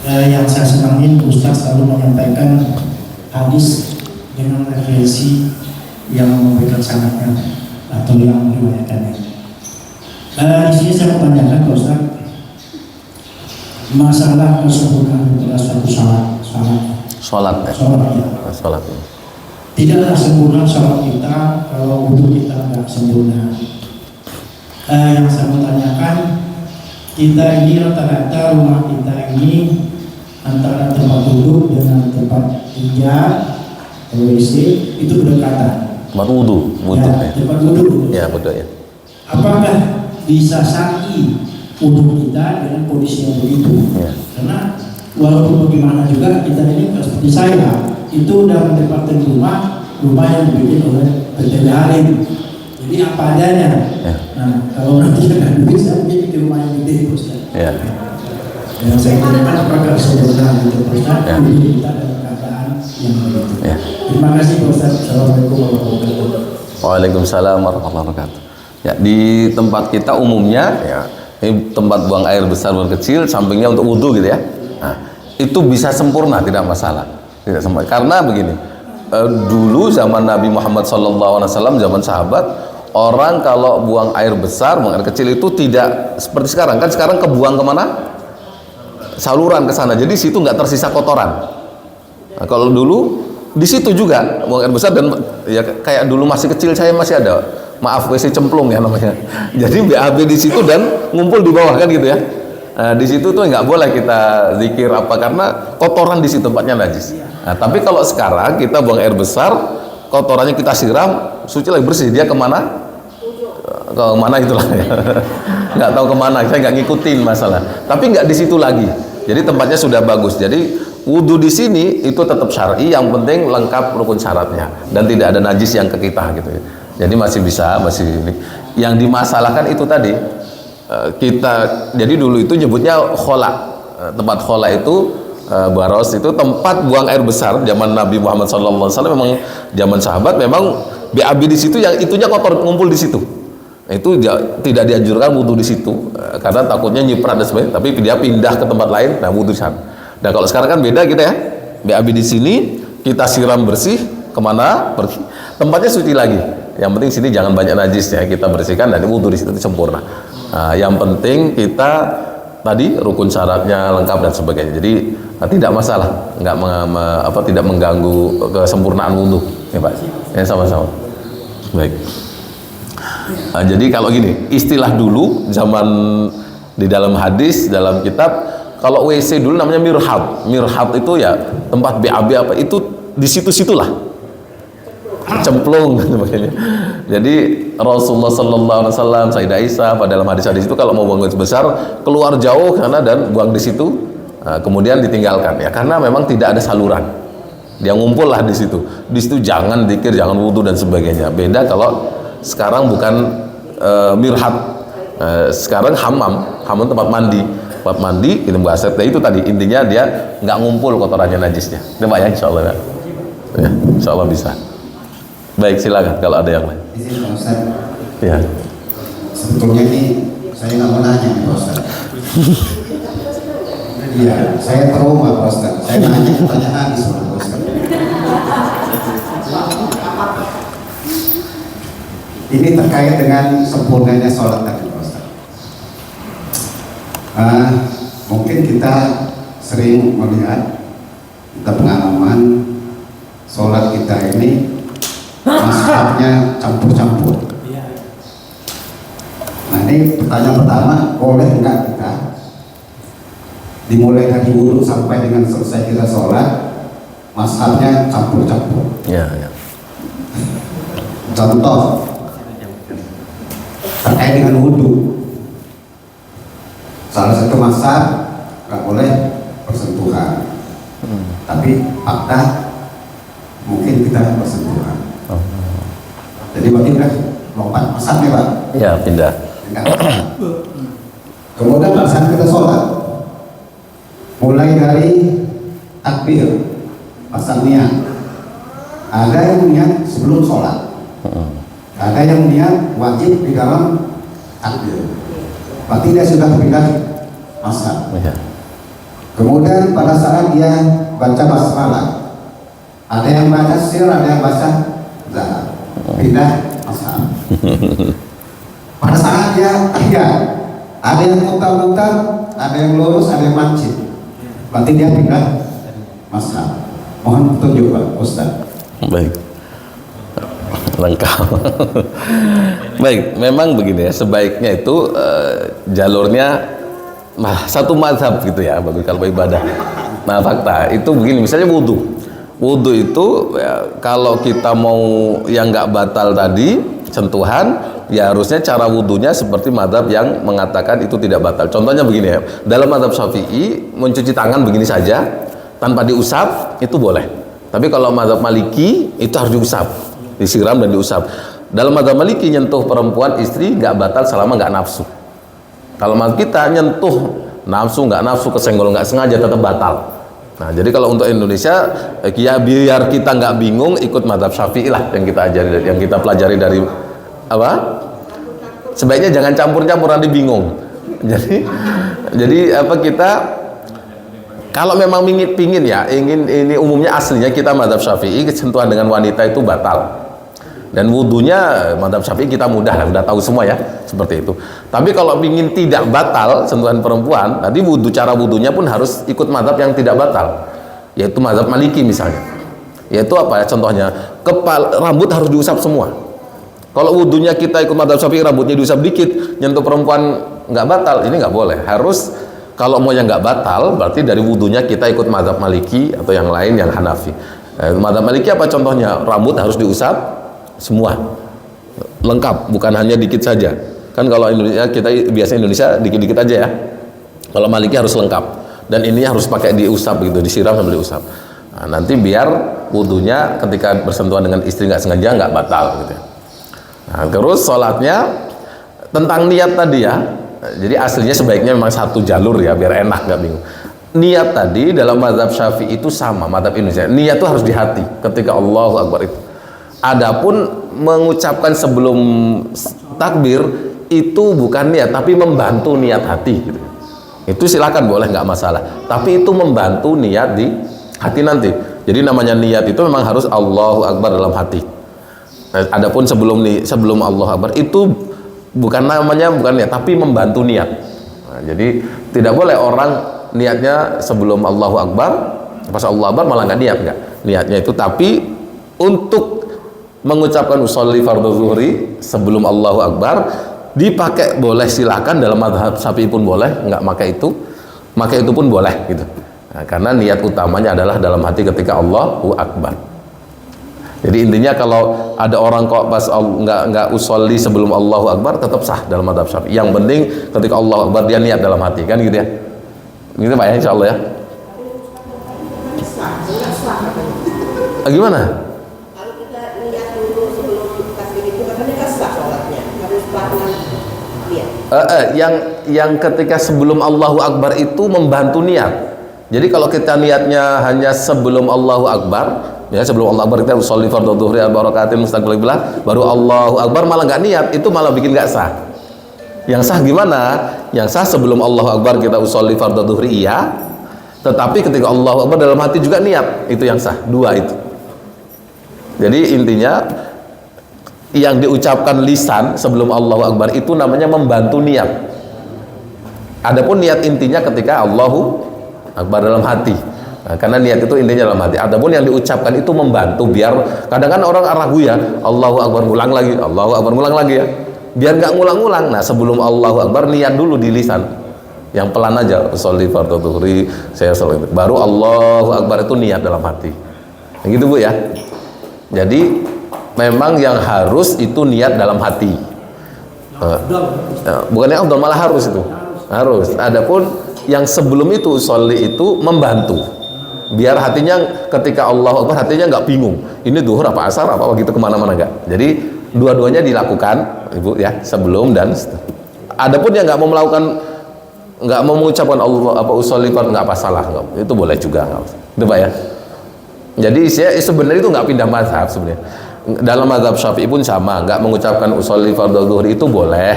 Yang saya senangin Ustadz selalu menyampaikan hadis dengan referensi yang memberikan sanadnya atau yang meriwayatkannya. Di sini saya mau tanyakan Pak Ustadz masalah kesempurnaan pada suatu sholat ya. Tidaklah sempurna sholat kita kalau wudhu kita tidak sempurna. Yang saya mau tanyakan, kita ini rata-rata rumah kita ini antara tempat duduk dengan tempat pijat WC itu berdekatan. Tempat wudhu Ya, tempat wudhu. Ya, betul ya. Apakah bisa syar'i wudhu kita dengan kondisi yang begitu? Ya. Karena walaupun bagaimana juga kita ini seperti saya itu udah mendapatkan rumah yang dibikin oleh PT Halim. Jadi apa adanya. Ya. Nah, kalau nanti nggak bisa bikin di rumah yang gede Ustaz. Ya. Yang saya katakan apakah sempurna gitu Ustaz? Ya. Kita dalam keadaan yang begitu. Ya. Terima kasih Ustaz. Assalamualaikum warahmatullahi wabarakatuh. Waalaikumsalam warahmatullahi wabarakatuh. Ya, di tempat kita umumnya ya, ini tempat buang air besar dan kecil, sampingnya untuk wudhu gitu ya. Nah, itu bisa sempurna, tidak masalah. Tidak sempurna. Karena begini, dulu zaman Nabi Muhammad SAW, zaman sahabat, orang kalau buang air besar, buang air kecil itu tidak seperti sekarang. Kan sekarang kebuang kemana? Saluran ke sana. Jadi situ nggak tersisa kotoran. Nah, kalau dulu di situ juga buang air besar, dan ya kayak dulu masih kecil saya masih ada, maaf WC cemplung ya namanya. Jadi BAB di situ dan ngumpul di bawah kan gitu ya. Nah, di situ tuh nggak boleh kita zikir apa, karena kotoran di situ tempatnya najis. Nah, tapi kalau sekarang kita buang air besar, kotorannya kita siram, suci lagi bersih, dia kemana? Kemana itulah ya. Nggak tahu kemana, saya nggak ngikutin masalah. Tapi nggak di situ lagi. Jadi tempatnya sudah bagus. Jadi wudhu di sini itu tetap syar'i, yang penting lengkap rukun syaratnya dan tidak ada najis yang ke kita gitu ya. Jadi masih bisa, masih yang dimasalahkan itu tadi kita, jadi dulu itu nyebutnya khola, tempat khola itu baros itu tempat buang air besar zaman Nabi Muhammad SAW. Memang zaman sahabat memang BAB di situ, yang itunya kotor ngumpul di situ. Itu tidak dianjurkan wudhu di situ karena takutnya nyiprat dan sebagainya. Tapi dia pindah ke tempat lain, nah wudhu di sana. Dan kalau sekarang kan beda kita ya, BAB di sini kita siram bersih, kemana pergi, tempatnya suci lagi. Yang penting sini jangan banyak najis ya, kita bersihkan dan wudhu di situ sempurna. Nah, yang penting kita tadi rukun syaratnya lengkap dan sebagainya. Jadi tidak masalah, tidak mengganggu kesempurnaan wudhu, ya Pak. Ya sama-sama. Baik. Nah, jadi kalau gini, istilah dulu zaman di dalam hadis, dalam kitab, kalau WC dulu namanya mirhab. Mirhab itu ya tempat BAB apa itu di situ-situlah. Cemplung gitu makanya. Jadi Rasulullah SAW, Sayyidah Aisyah pada dalam hadis-hadis itu kalau mau buang air besar keluar jauh karena dan buang di situ, kemudian ditinggalkan ya, karena memang tidak ada saluran. Dia ngumpul lah di situ. Di situ jangan dzikir, jangan wudhu dan sebagainya. Beda kalau sekarang bukan mirhab. Sekarang hammam tempat mandi itu bahasa itu tadi intinya dia nggak ngumpul kotorannya najisnya. Itu Pak ya, insyaallah ya. Ya, insyaallah bisa. Baik, silakan kalau ada yang lain. Di sini Pak Ustaz, Ya. sebetulnya ini Saya nggak mau nanya nih Pak Ustaz. Iya, saya trauma Pak Ustaz. Saya nanya pertanyaan sama Pak Ustaz. Ini terkait dengan sempurnanya sholat tadi Pak Ustaz. Mungkin kita sering melihat, kita pengalaman sholat kita ini mazhabnya campur-campur. Nah ini pertanyaan pertama, boleh enggak kita dimulai dari wudhu sampai dengan selesai kita sholat mazhabnya campur-campur? Ya, ya. Contoh terkait dengan wudhu, salah satu mazhab nggak boleh bersentuhan, tapi fakta mungkin kita bersentuhan. Jadi berarti udah lompat mazhabnya Pak? Ya, pindah. Kemudian pada saat kita sholat, mulai dari takbir, pasang niat, ada yang niat sebelum sholat, ada yang niat wajib di dalam takbir. Berarti dia sudah pindah mazhab. Ya. Kemudian pada saat dia baca basmalah, ada yang baca sir, ada yang baca zahar, pindah mazhab. Pada saat dia tahiyat, ada yang mutar-mutar, ada yang lurus, ada yang mancing, berarti dia pindah mazhab. Mohon petunjuk Pak Ustaz. Baik, lengkap. Baik, memang begini ya, sebaiknya itu jalurnya satu mazhab gitu ya, bagi kalau ibadah. Nah fakta itu begini, misalnya wudhu itu ya, kalau kita mau yang nggak batal tadi sentuhan, ya harusnya cara wudhunya seperti mazhab yang mengatakan itu tidak batal. Contohnya begini ya, dalam mazhab Syafi'i mencuci tangan begini saja tanpa diusap itu boleh. Tapi kalau mazhab Maliki itu harus diusap, disiram dan diusap. Dalam mazhab Maliki nyentuh perempuan istri nggak batal selama nggak nafsu. Kalau mazhab kita nyentuh nafsu nggak nafsu, kesenggol nggak sengaja tetap batal. Nah jadi kalau untuk Indonesia ya biar kita nggak bingung, ikut mazhab Syafi'i lah yang kita ajari, yang kita pelajari dari apa? Sebaiknya jangan campur-campur, nanti bingung. Jadi apa, kita kalau memang pingin ya, ingin ini umumnya aslinya kita mazhab Syafi'i, sentuhan dengan wanita itu batal. Dan wudhunya mazhab Syafi'i kita mudah, sudah tahu semua ya, seperti itu. Tapi kalau ingin tidak batal sentuhan perempuan, tadi cara wudhunya pun harus ikut mazhab yang tidak batal, yaitu mazhab Maliki misalnya. Yaitu apa ya contohnya? Rambut harus diusap semua. Kalau wudhunya kita ikut mazhab Syafi'i, rambutnya diusap dikit, nyentuh perempuan nggak batal, ini nggak boleh. Harus kalau mau yang nggak batal, berarti dari wudhunya kita ikut mazhab Maliki atau yang lain yang Hanafi. Mazhab Maliki apa contohnya? Rambut harus diusap semua, lengkap, bukan hanya dikit saja. Kan kalau Indonesia, kita biasa Indonesia dikit-dikit aja ya. Kalau Maliki harus lengkap, dan ini harus pakai diusap gitu, disiram sambil diusap. Nah, nanti biar wudhunya ketika bersentuhan dengan istri nggak sengaja nggak batal gitu. Nah, terus sholatnya tentang niat tadi ya. Jadi aslinya sebaiknya memang satu jalur ya, biar enak nggak bingung. Niat tadi dalam mazhab Syafi'i itu sama mazhab Indonesia. Niat itu harus di hati ketika Allahu Akbar itu. Adapun mengucapkan sebelum takbir itu bukan niat, tapi membantu niat hati gitu. Itu silakan boleh, nggak masalah. Tapi itu membantu niat di hati nanti. Jadi namanya niat itu memang harus Allahu Akbar dalam hati. Nah, adapun sebelum Allahu Akbar itu bukan niat, tapi membantu niat. Nah, jadi tidak boleh orang niatnya sebelum Allahu Akbar, pas Allahu Akbar malah nggak niat, nggak. Niatnya itu tapi untuk mengucapkan usolli fardhu zuhri sebelum Allahu Akbar dipakai boleh, silakan. Dalam mazhab Syafi'i pun boleh, nggak pakai itu pun boleh gitu. Nah, karena niat utamanya adalah dalam hati ketika Allahu Akbar. Jadi intinya kalau ada orang kok pas nggak usolli sebelum Allahu Akbar tetap sah dalam mazhab Syafi'i. Yang penting ketika Allahu Akbar dia niat dalam hati, kan gitu ya. Gitu Pak ya, insyaallah ya. Gimana? Yang ketika sebelum Allahu Akbar itu membantu niat. Jadi kalau kita niatnya hanya sebelum Allahu Akbar, ya sebelum Allahu Akbar kita sholli fardhu dhuhri al-barakatin mustaqbil qiblah, baru Allahu Akbar malah nggak niat, itu malah bikin nggak sah. Yang sah gimana? Yang sah sebelum Allahu Akbar kita usolli fardhu dhuhri iya, tetapi ketika Allahu Akbar dalam hati juga niat, itu yang sah. Dua itu. Jadi intinya yang diucapkan lisan sebelum Allahu Akbar itu namanya membantu niat. Adapun niat intinya ketika Allahu Akbar dalam hati. Nah, karena niat itu intinya dalam hati. Adapun yang diucapkan itu membantu biar kadang kan orang ragu ya, Allahu Akbar ngulang lagi, Allahu Akbar ngulang lagi ya. Biar nggak ngulang-ngulang. Nah, sebelum Allahu Akbar niat dulu di lisan. Yang pelan aja, sholli fardhu dhuhri, saya sholli. Baru Allahu Akbar itu niat dalam hati. Begitu Bu ya. Jadi memang yang harus itu niat dalam hati. Bukannya afdal, malah harus itu. Harus. Adapun yang sebelum itu sholli itu membantu. Biar hatinya ketika Allahu Akbar hatinya nggak bingung. Ini zuhur apa asar apa begitu kemana-mana nggak. Jadi dua-duanya dilakukan, Ibu ya, sebelum dan setelah. Adapun yang nggak mau melakukan, nggak mau mengucapkan Allah apa usolli nggak apa salah, nggak. Itu boleh juga, itu Pak ya. Jadi saya sebenarnya itu nggak pindah mazhab sebenarnya. Dalam mazhab Syafi'i pun sama, nggak mengucapkan usolli fardhu dhuhri itu boleh,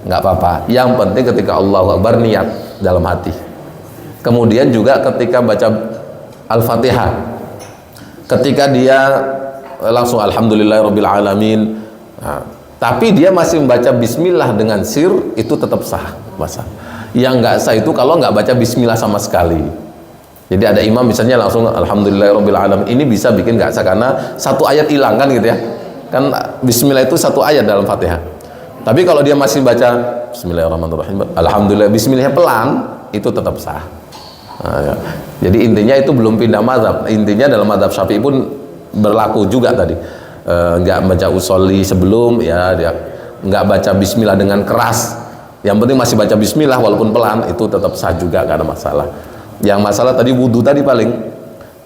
nggak apa-apa. Yang penting ketika Allahu Akbar niat dalam hati. Kemudian juga ketika baca Al-Fatihah, ketika dia langsung alhamdulillahirabbil alamin. Nah, tapi dia masih membaca bismillah dengan sir, itu tetap sah masa. Yang nggak sah itu kalau nggak baca bismillah sama sekali. Jadi ada imam misalnya langsung alhamdulillahirabbil alamin, ini bisa bikin nggak sah karena satu ayat hilang kan gitu ya. Kan bismillah itu satu ayat dalam Fatihah. Tapi kalau dia masih baca bismillahirrahmanirrahim, alhamdulillah, bismillahnya pelan, itu tetap sah. Nah, ya. Jadi intinya itu belum pindah mazhab. Intinya dalam mazhab Syafi'i pun berlaku juga tadi, nggak baca usolli sebelum ya, dia nggak baca bismillah dengan keras, yang penting masih baca bismillah walaupun pelan, itu tetap sah juga, nggak ada masalah. Yang masalah tadi wudhu tadi, paling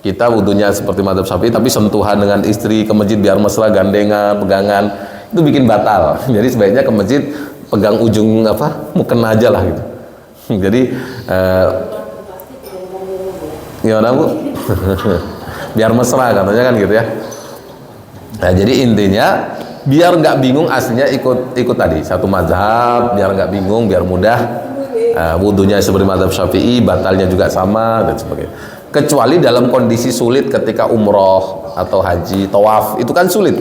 kita wudhunya seperti mazhab Syafi'i tapi sentuhan dengan istri ke masjid biar mesra, gandengan, pegangan, itu bikin batal. Jadi sebaiknya ke masjid pegang ujung apa mukena aja lah gitu. Jadi gimana Bu? Biar mesra katanya kan gitu ya. Nah, jadi intinya biar nggak bingung, aslinya ikut tadi satu mazhab, biar nggak bingung, biar mudah. Wudhunya seperti mazhab Syafi'i, batalnya juga sama dan sebagainya. Kecuali dalam kondisi sulit ketika umroh atau haji, tawaf, itu kan sulit.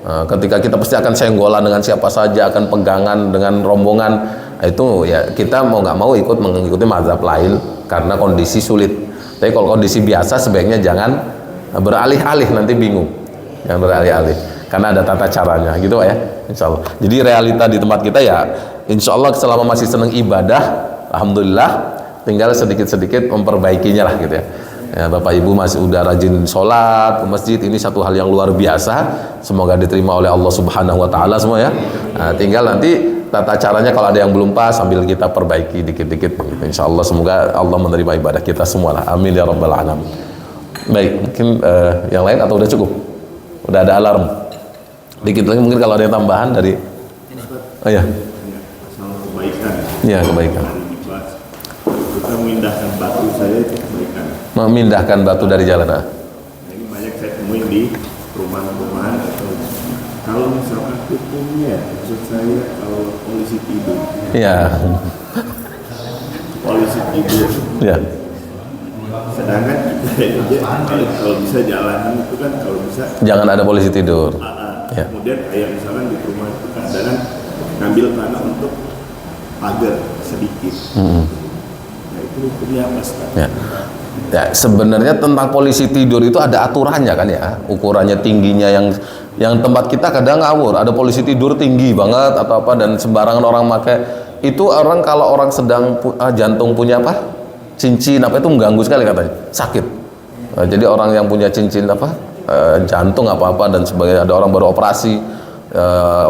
Ketika kita pasti akan senggolan dengan siapa saja, akan pegangan dengan rombongan, itu ya kita mau nggak mau ikut mengikuti mazhab lain karena kondisi sulit. Tapi kalau kondisi biasa sebaiknya jangan beralih-alih, nanti bingung. Jangan beralih-alih karena ada tata caranya gitu Pak ya, insya Allah. Jadi realita di tempat kita ya, insya Allah selama masih senang ibadah, alhamdulillah, tinggal sedikit-sedikit memperbaikinya lah gitu ya. Ya, Bapak Ibu masih udah rajin sholat ke masjid, ini satu hal yang luar biasa, semoga diterima oleh Allah Subhanahu Wa Taala semua ya. Nah, tinggal nanti tata caranya kalau ada yang belum pas sambil kita perbaiki dikit-dikit gitu. Insya Allah semoga Allah menerima ibadah kita semua lah, amin ya rabbal alamin. Baik, mungkin yang lain atau udah cukup? Udah ada alarm dikit lagi mungkin kalau ada yang tambahan dari ya masalah kebaikan ya, kebaikan. Kita memindahkan batu saya itu kebaikan. Memindahkan batu dari jalan. Nah, ini banyak saya temuin di perumahan-perumahan. Atau kalau misalkan hukumnya, maksud saya kalau polisi tidur Ya. polisi tidur Ya. sedangkan kita kalau bisa jalanan itu kan, kalau bisa Jangan ada polisi tidur. Ya. kemudian kayak misalkan di perumahan itu kadang ngambil tanah untuk pagar sedikit. Nah itu hukumnya apa Ustaz? Ya. Ya, sebenarnya tentang polisi tidur itu ada aturannya kan ya, ukurannya tingginya, yang tempat kita kadang ngawur, ada polisi tidur tinggi banget atau apa dan sembarangan orang pakai. Itu orang kalau orang sedang jantung punya apa? Cincin apa itu mengganggu sekali katanya, sakit. Jadi orang yang punya cincin apa? Jantung apa-apa dan sebagainya, ada orang baru operasi,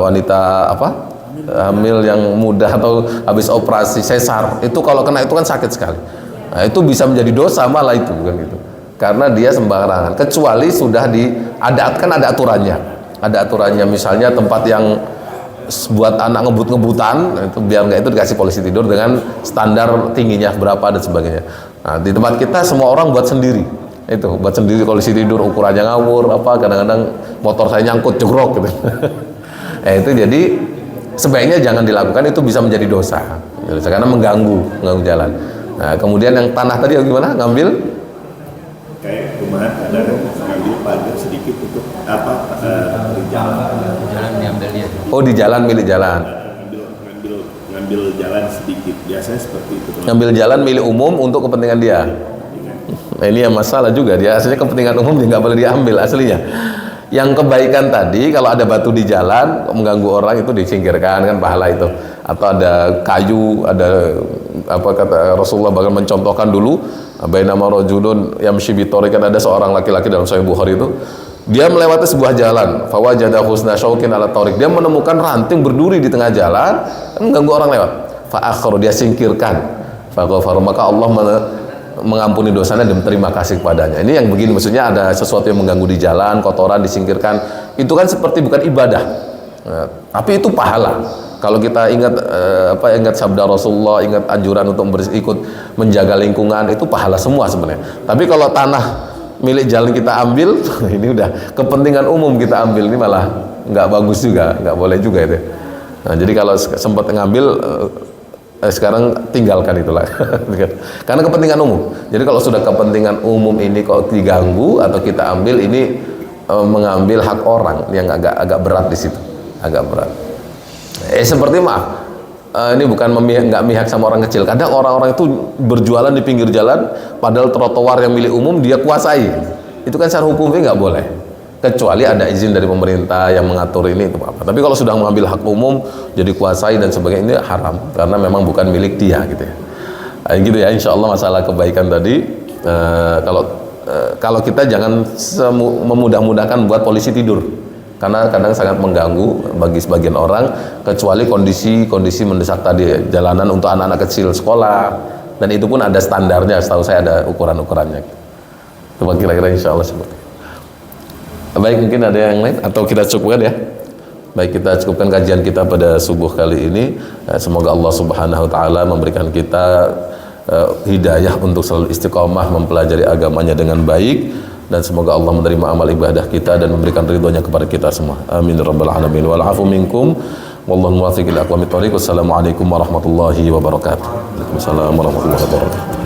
wanita apa? Hamil yang muda atau habis operasi sesar, itu kalau kena itu kan sakit sekali. Nah, itu bisa menjadi dosa malah itu kan gitu. Karena dia sembarangan, kecuali sudah kan ada aturannya. Ada aturannya, misalnya tempat yang buat anak ngebut-ngebutan, itu biar nggak itu dikasih polisi tidur dengan standar tingginya berapa dan sebagainya. Nah, di tempat kita semua orang buat sendiri. Itu buat sendiri polisi tidur, ukurannya ngawur apa, kadang-kadang motor saya nyangkut jegrok gitu. Itu jadi sebaiknya jangan dilakukan, itu bisa menjadi dosa karena mengganggu jalan. Nah, kemudian yang tanah tadi gimana? Ngambil kayak rumah ada ngambil pagar sedikit untuk di jalan diambil dia. Oh, di jalan, milik jalan. Ngambil jalan sedikit, biasanya seperti itu. Ngambil jalan milik umum untuk kepentingan dia. Nah, ini yang masalah juga, dia aslinya kepentingan umum dia nggak boleh diambil aslinya. Yang kebaikan tadi, kalau ada batu di jalan mengganggu orang itu disingkirkan, kan pahala itu. Atau ada kayu, ada apa kata Rasulullah bahkan mencontohkan dulu, bainama rajulun yamshi bi tariqin, ada seorang laki-laki dalam Sahih Bukhari itu, dia melewati sebuah jalan, fawajada husna syaukin ala tariq, dia menemukan ranting berduri di tengah jalan, mengganggu orang lewat. Fa akhara, dia singkirkan. Fa ghafara, maka Allah mengampuni dosanya dan berterima kasih kepadanya. Ini yang begini, maksudnya ada sesuatu yang mengganggu di jalan, kotoran disingkirkan, itu kan seperti bukan ibadah, tapi itu pahala. Kalau kita ingat sabda Rasulullah, ingat anjuran untuk ikut menjaga lingkungan, itu pahala semua sebenarnya. Tapi kalau tanah milik jalan kita ambil, ini udah kepentingan umum kita ambil, ini malah nggak bagus juga, nggak boleh juga itu. Nah, jadi kalau sempat ngambil, sekarang tinggalkan itulah. Karena kepentingan umum. Jadi kalau sudah kepentingan umum ini kok diganggu atau kita ambil, ini mengambil hak orang yang agak berat di situ, agak berat. Seperti maaf, ini bukan nggak mihak sama orang kecil. Kadang orang-orang itu berjualan di pinggir jalan, padahal trotoar yang milik umum dia kuasai. Itu kan secara hukumnya nggak boleh, kecuali ada izin dari pemerintah yang mengatur ini itu apa. Tapi kalau sudah mengambil hak umum, jadi kuasai dan sebagainya, ini haram karena memang bukan milik dia gitu ya. Gitu ya, insya Allah masalah kebaikan tadi. Kalau kita jangan memudah-mudahkan buat polisi tidur, karena kadang sangat mengganggu bagi sebagian orang, kecuali kondisi mendesak tadi, jalanan untuk anak-anak kecil sekolah, dan itu pun ada standarnya, setahu saya ada ukuran-ukurannya. Itu kira-kira insya Allah seperti itu. Baik, mungkin ada yang lain atau kita cukupkan ya. Baik, kita cukupkan kajian kita pada subuh kali ini. Semoga Allah Subhanahu wa taala memberikan kita hidayah untuk selalu istiqomah mempelajari agamanya dengan baik, dan semoga Allah menerima amal ibadah kita dan memberikan ridhonya kepada kita semua. Amin rabbal alamin. Wal afu minkum wallahu muwaffiq ila aqwamit thoriq. Wassalamualaikum warahmatullahi wabarakatuh. Waalaikumsalam warahmatullahi wabarakatuh.